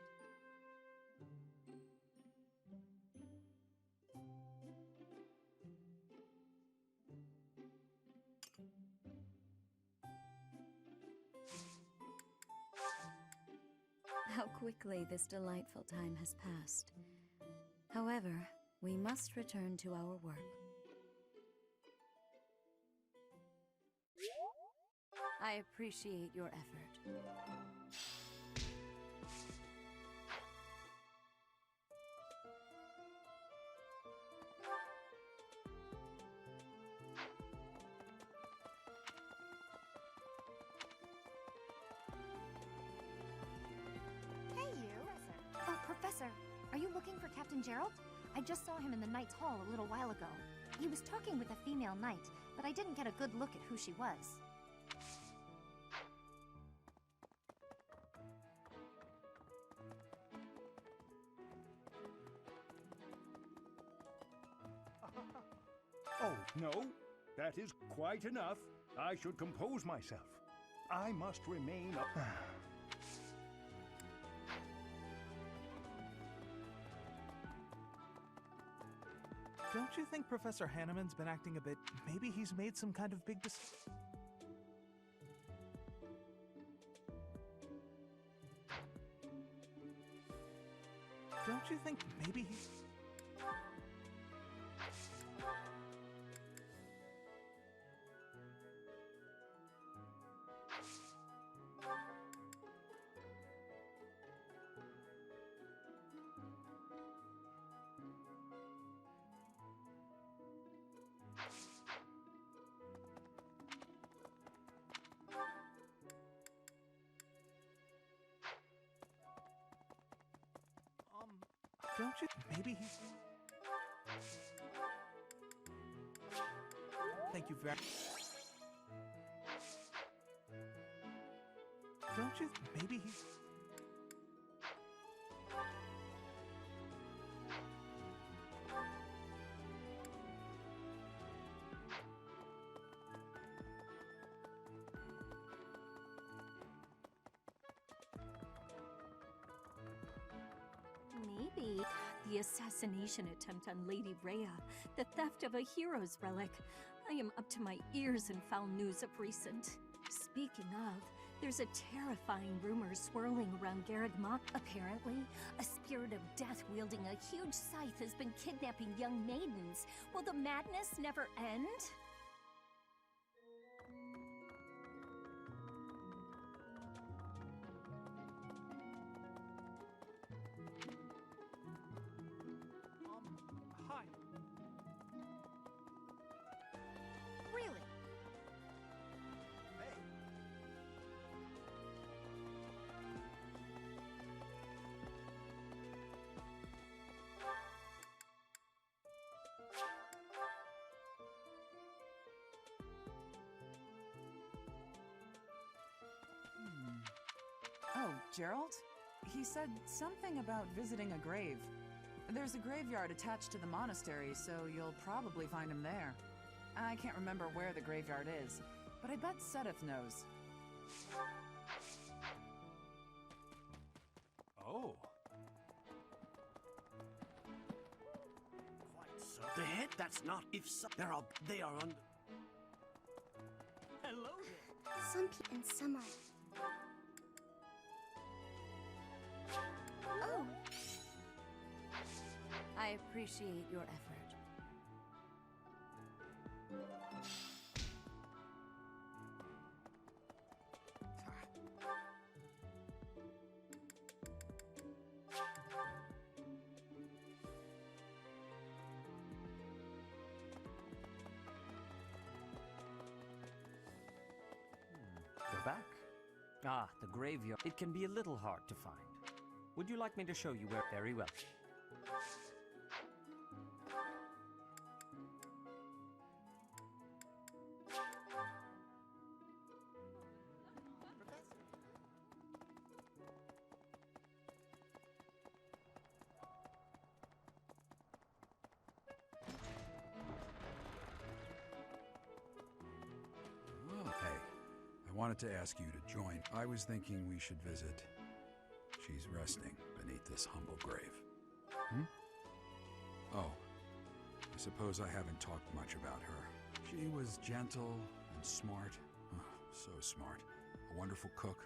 How quickly this delightful time has passed. However, we must return to our work. I appreciate your effort. Hey, you! Oh, Professor, are you looking for Captain Gerald? I just saw him in the Knight's Hall a little while ago. He was talking with a female knight, but I didn't get a good look at who she was. Oh, no. That is quite enough. I should compose myself. I must remain up. Don't you think Professor Hanneman's been acting a bit... Maybe he's made some kind of big Don't you think maybe he's... Don't you? Maybe he's. Thank you very. Don't you? Maybe he's. Maybe the assassination attempt on Lady Rhea, the theft of a hero's relic. I am up to my ears in foul news of recent. Speaking of, there's a terrifying rumor swirling around Garreg Mach. Apparently, a spirit of death wielding a huge scythe has been kidnapping young maidens. Will the madness never end? Hi. Really? Oh, Gerald? He said something about visiting a grave. There's a graveyard attached to the monastery, so you'll probably find him there. I can't remember where the graveyard is, but I bet Sedith knows. Oh. Quite so. The head, that's not. If so, they are on. Hello there. Some people and some are. Oh. I appreciate your effort. We're back. Ah, the graveyard. It can be a little hard to find. Would you like me to show you where? Very well. Hey, I wanted to ask you to join. I was thinking we should visit. She's resting beneath this humble grave. Oh, I suppose I haven't talked much about her. She was gentle and smart. Oh, so smart. A wonderful cook.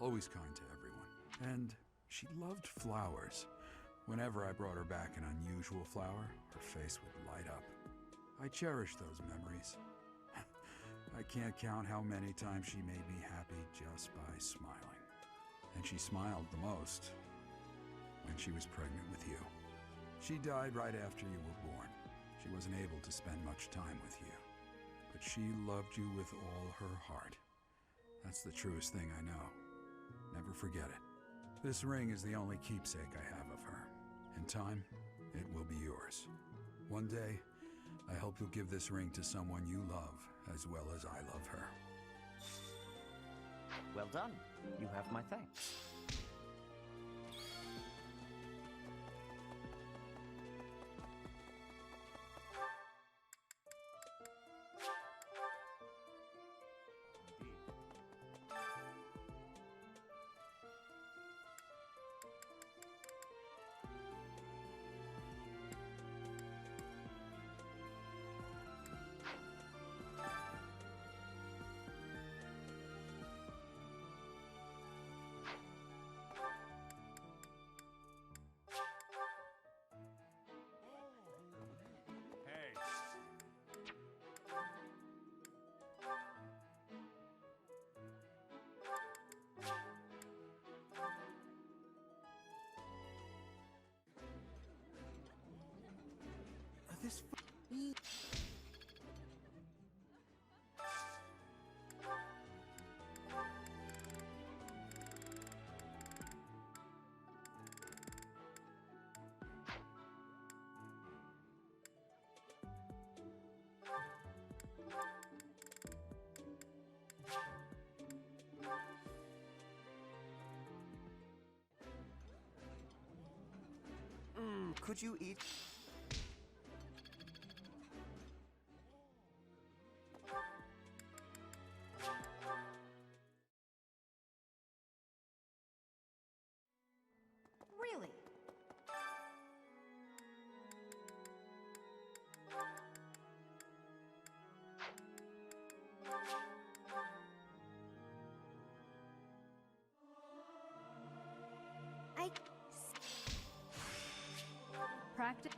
Always kind to everyone. And she loved flowers. Whenever I brought her back an unusual flower, her face would light up. I cherish those memories. I can't count how many times she made me happy just by smiling. And she smiled the most when she was pregnant with you. She died right after you were born. She wasn't able to spend much time with you. But she loved you with all her heart. That's the truest thing I know. Never forget it. This ring is the only keepsake I have of her. In time, it will be yours. One day, I hope you'll give this ring to someone you love as well as I love her. Well done. You have my thanks. Could you eat? Really? Practice.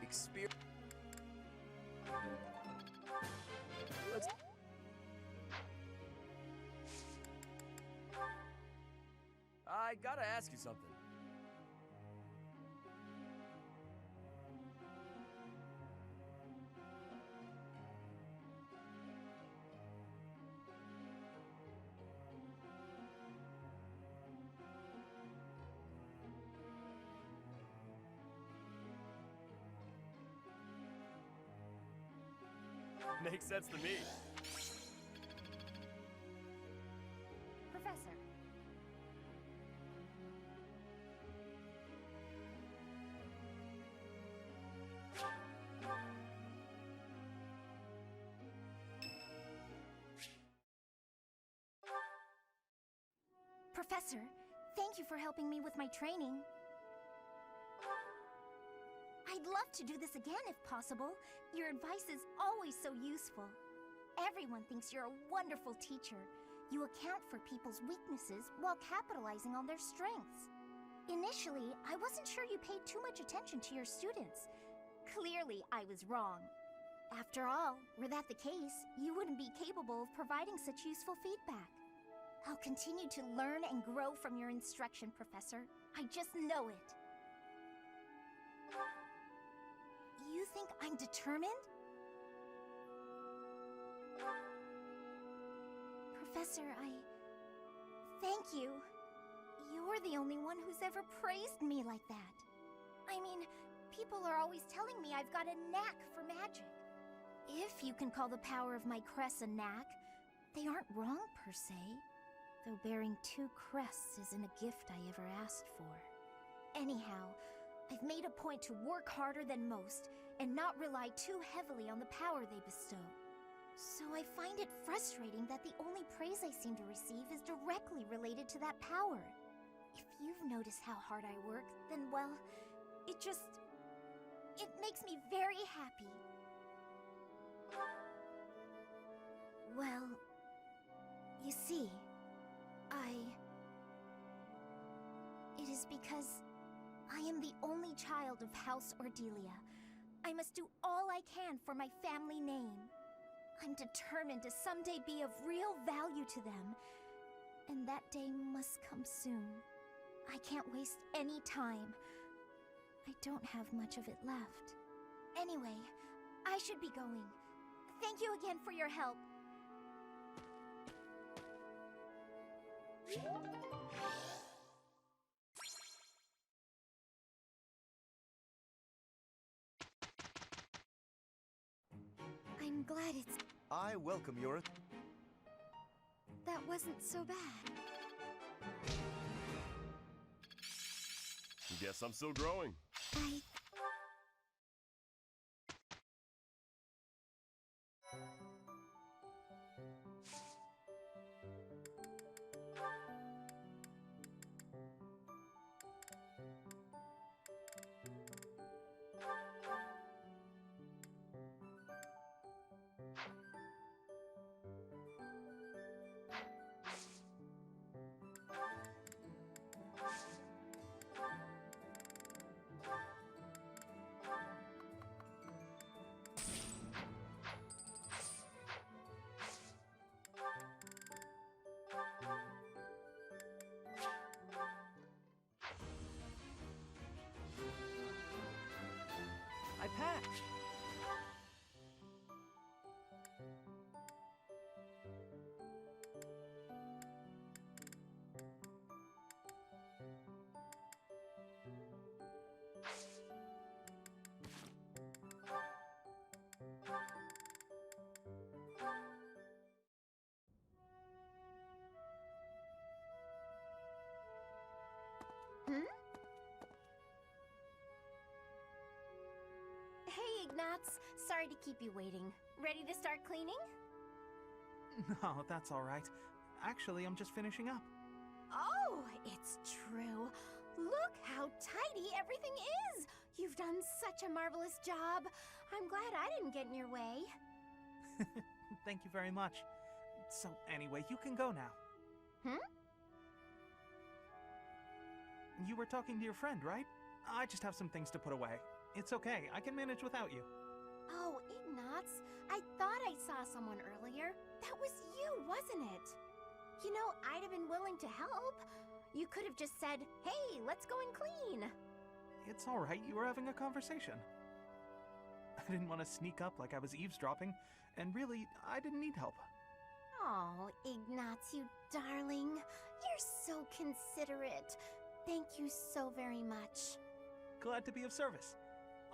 Experience. I gotta ask you something. Makes sense to me. Professor. Professor, thank you for helping me with my training. I'd love to do this again if possible. Your advice is always so useful. Everyone thinks you're a wonderful teacher. You account for people's weaknesses while capitalizing on their strengths. Initially, I wasn't sure you paid too much attention to your students. Clearly, I was wrong. After all, were that the case, you wouldn't be capable of providing such useful feedback. I'll continue to learn and grow from your instruction, Professor. I just know it. You think I'm determined? Professor, thank you. You're the only one who's ever praised me like that. I mean, people are always telling me I've got a knack for magic. If you can call the power of my crests a knack, they aren't wrong per se. Though bearing 2 crests isn't a gift I ever asked for. Anyhow, I've made a point to work harder than most and not rely too heavily on the power they bestow. So I find it frustrating that the only praise I seem to receive is directly related to that power. If you've noticed how hard I work, then well, it makes me very happy. Well, you see, it is because I am the only child of House Ordelia. I must do all I can for my family name. I'm determined to someday be of real value to them, and that day must come soon. I can't waste any time. I don't have much of it left. Anyway, I should be going. Thank you again for your help. I'm glad it's... I welcome your... That wasn't so bad. Guess I'm still growing. I packed. Hmm? Hey, Ignatz. Sorry to keep you waiting. Ready to start cleaning? No, that's all right. Actually, I'm just finishing up. Oh, it's true. Look how tidy everything is. You've done such a marvelous job. I'm glad I didn't get in your way. Thank you very much. So, anyway, you can go now. Hmm? You were talking to your friend, right? I just have some things to put away. It's okay, I can manage without you. Oh, Ignatz, I thought I saw someone earlier. That was you, wasn't it? You know, I'd have been willing to help. You could have just said, hey, let's go and clean. It's all right, you were having a conversation. I didn't want to sneak up like I was eavesdropping, and really, I didn't need help. Oh, Ignatz, you darling. You're so considerate. Thank you so very much. Glad to be of service.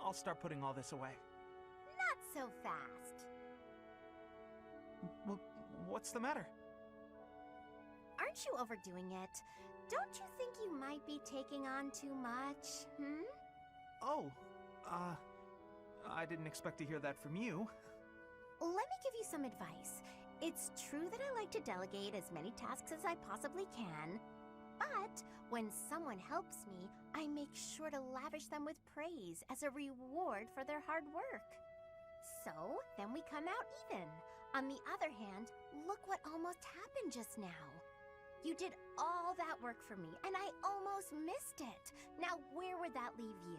I'll start putting all this away. Not so fast. Well, what's the matter? Aren't you overdoing it? Don't you think you might be taking on too much, hmm? Oh, I didn't expect to hear that from you. Let me give you some advice. It's true that I like to delegate as many tasks as I possibly can, but when someone helps me, I make sure to lavish them with praise as a reward for their hard work. So, then we come out even. On the other hand, look what almost happened just now. You did all that work for me, and I almost missed it. Now, where would that leave you?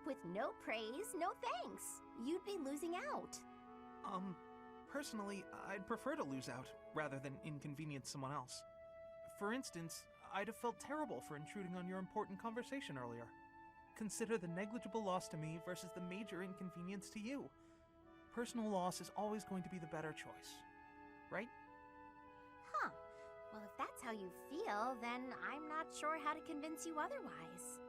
With no praise, no thanks. You'd be losing out. Personally, I'd prefer to lose out, rather than inconvenience someone else. For instance, I'd have felt terrible for intruding on your important conversation earlier. Consider the negligible loss to me versus the major inconvenience to you. Personal loss is always going to be the better choice, right? Huh. Well, if that's how you feel, then I'm not sure how to convince you otherwise.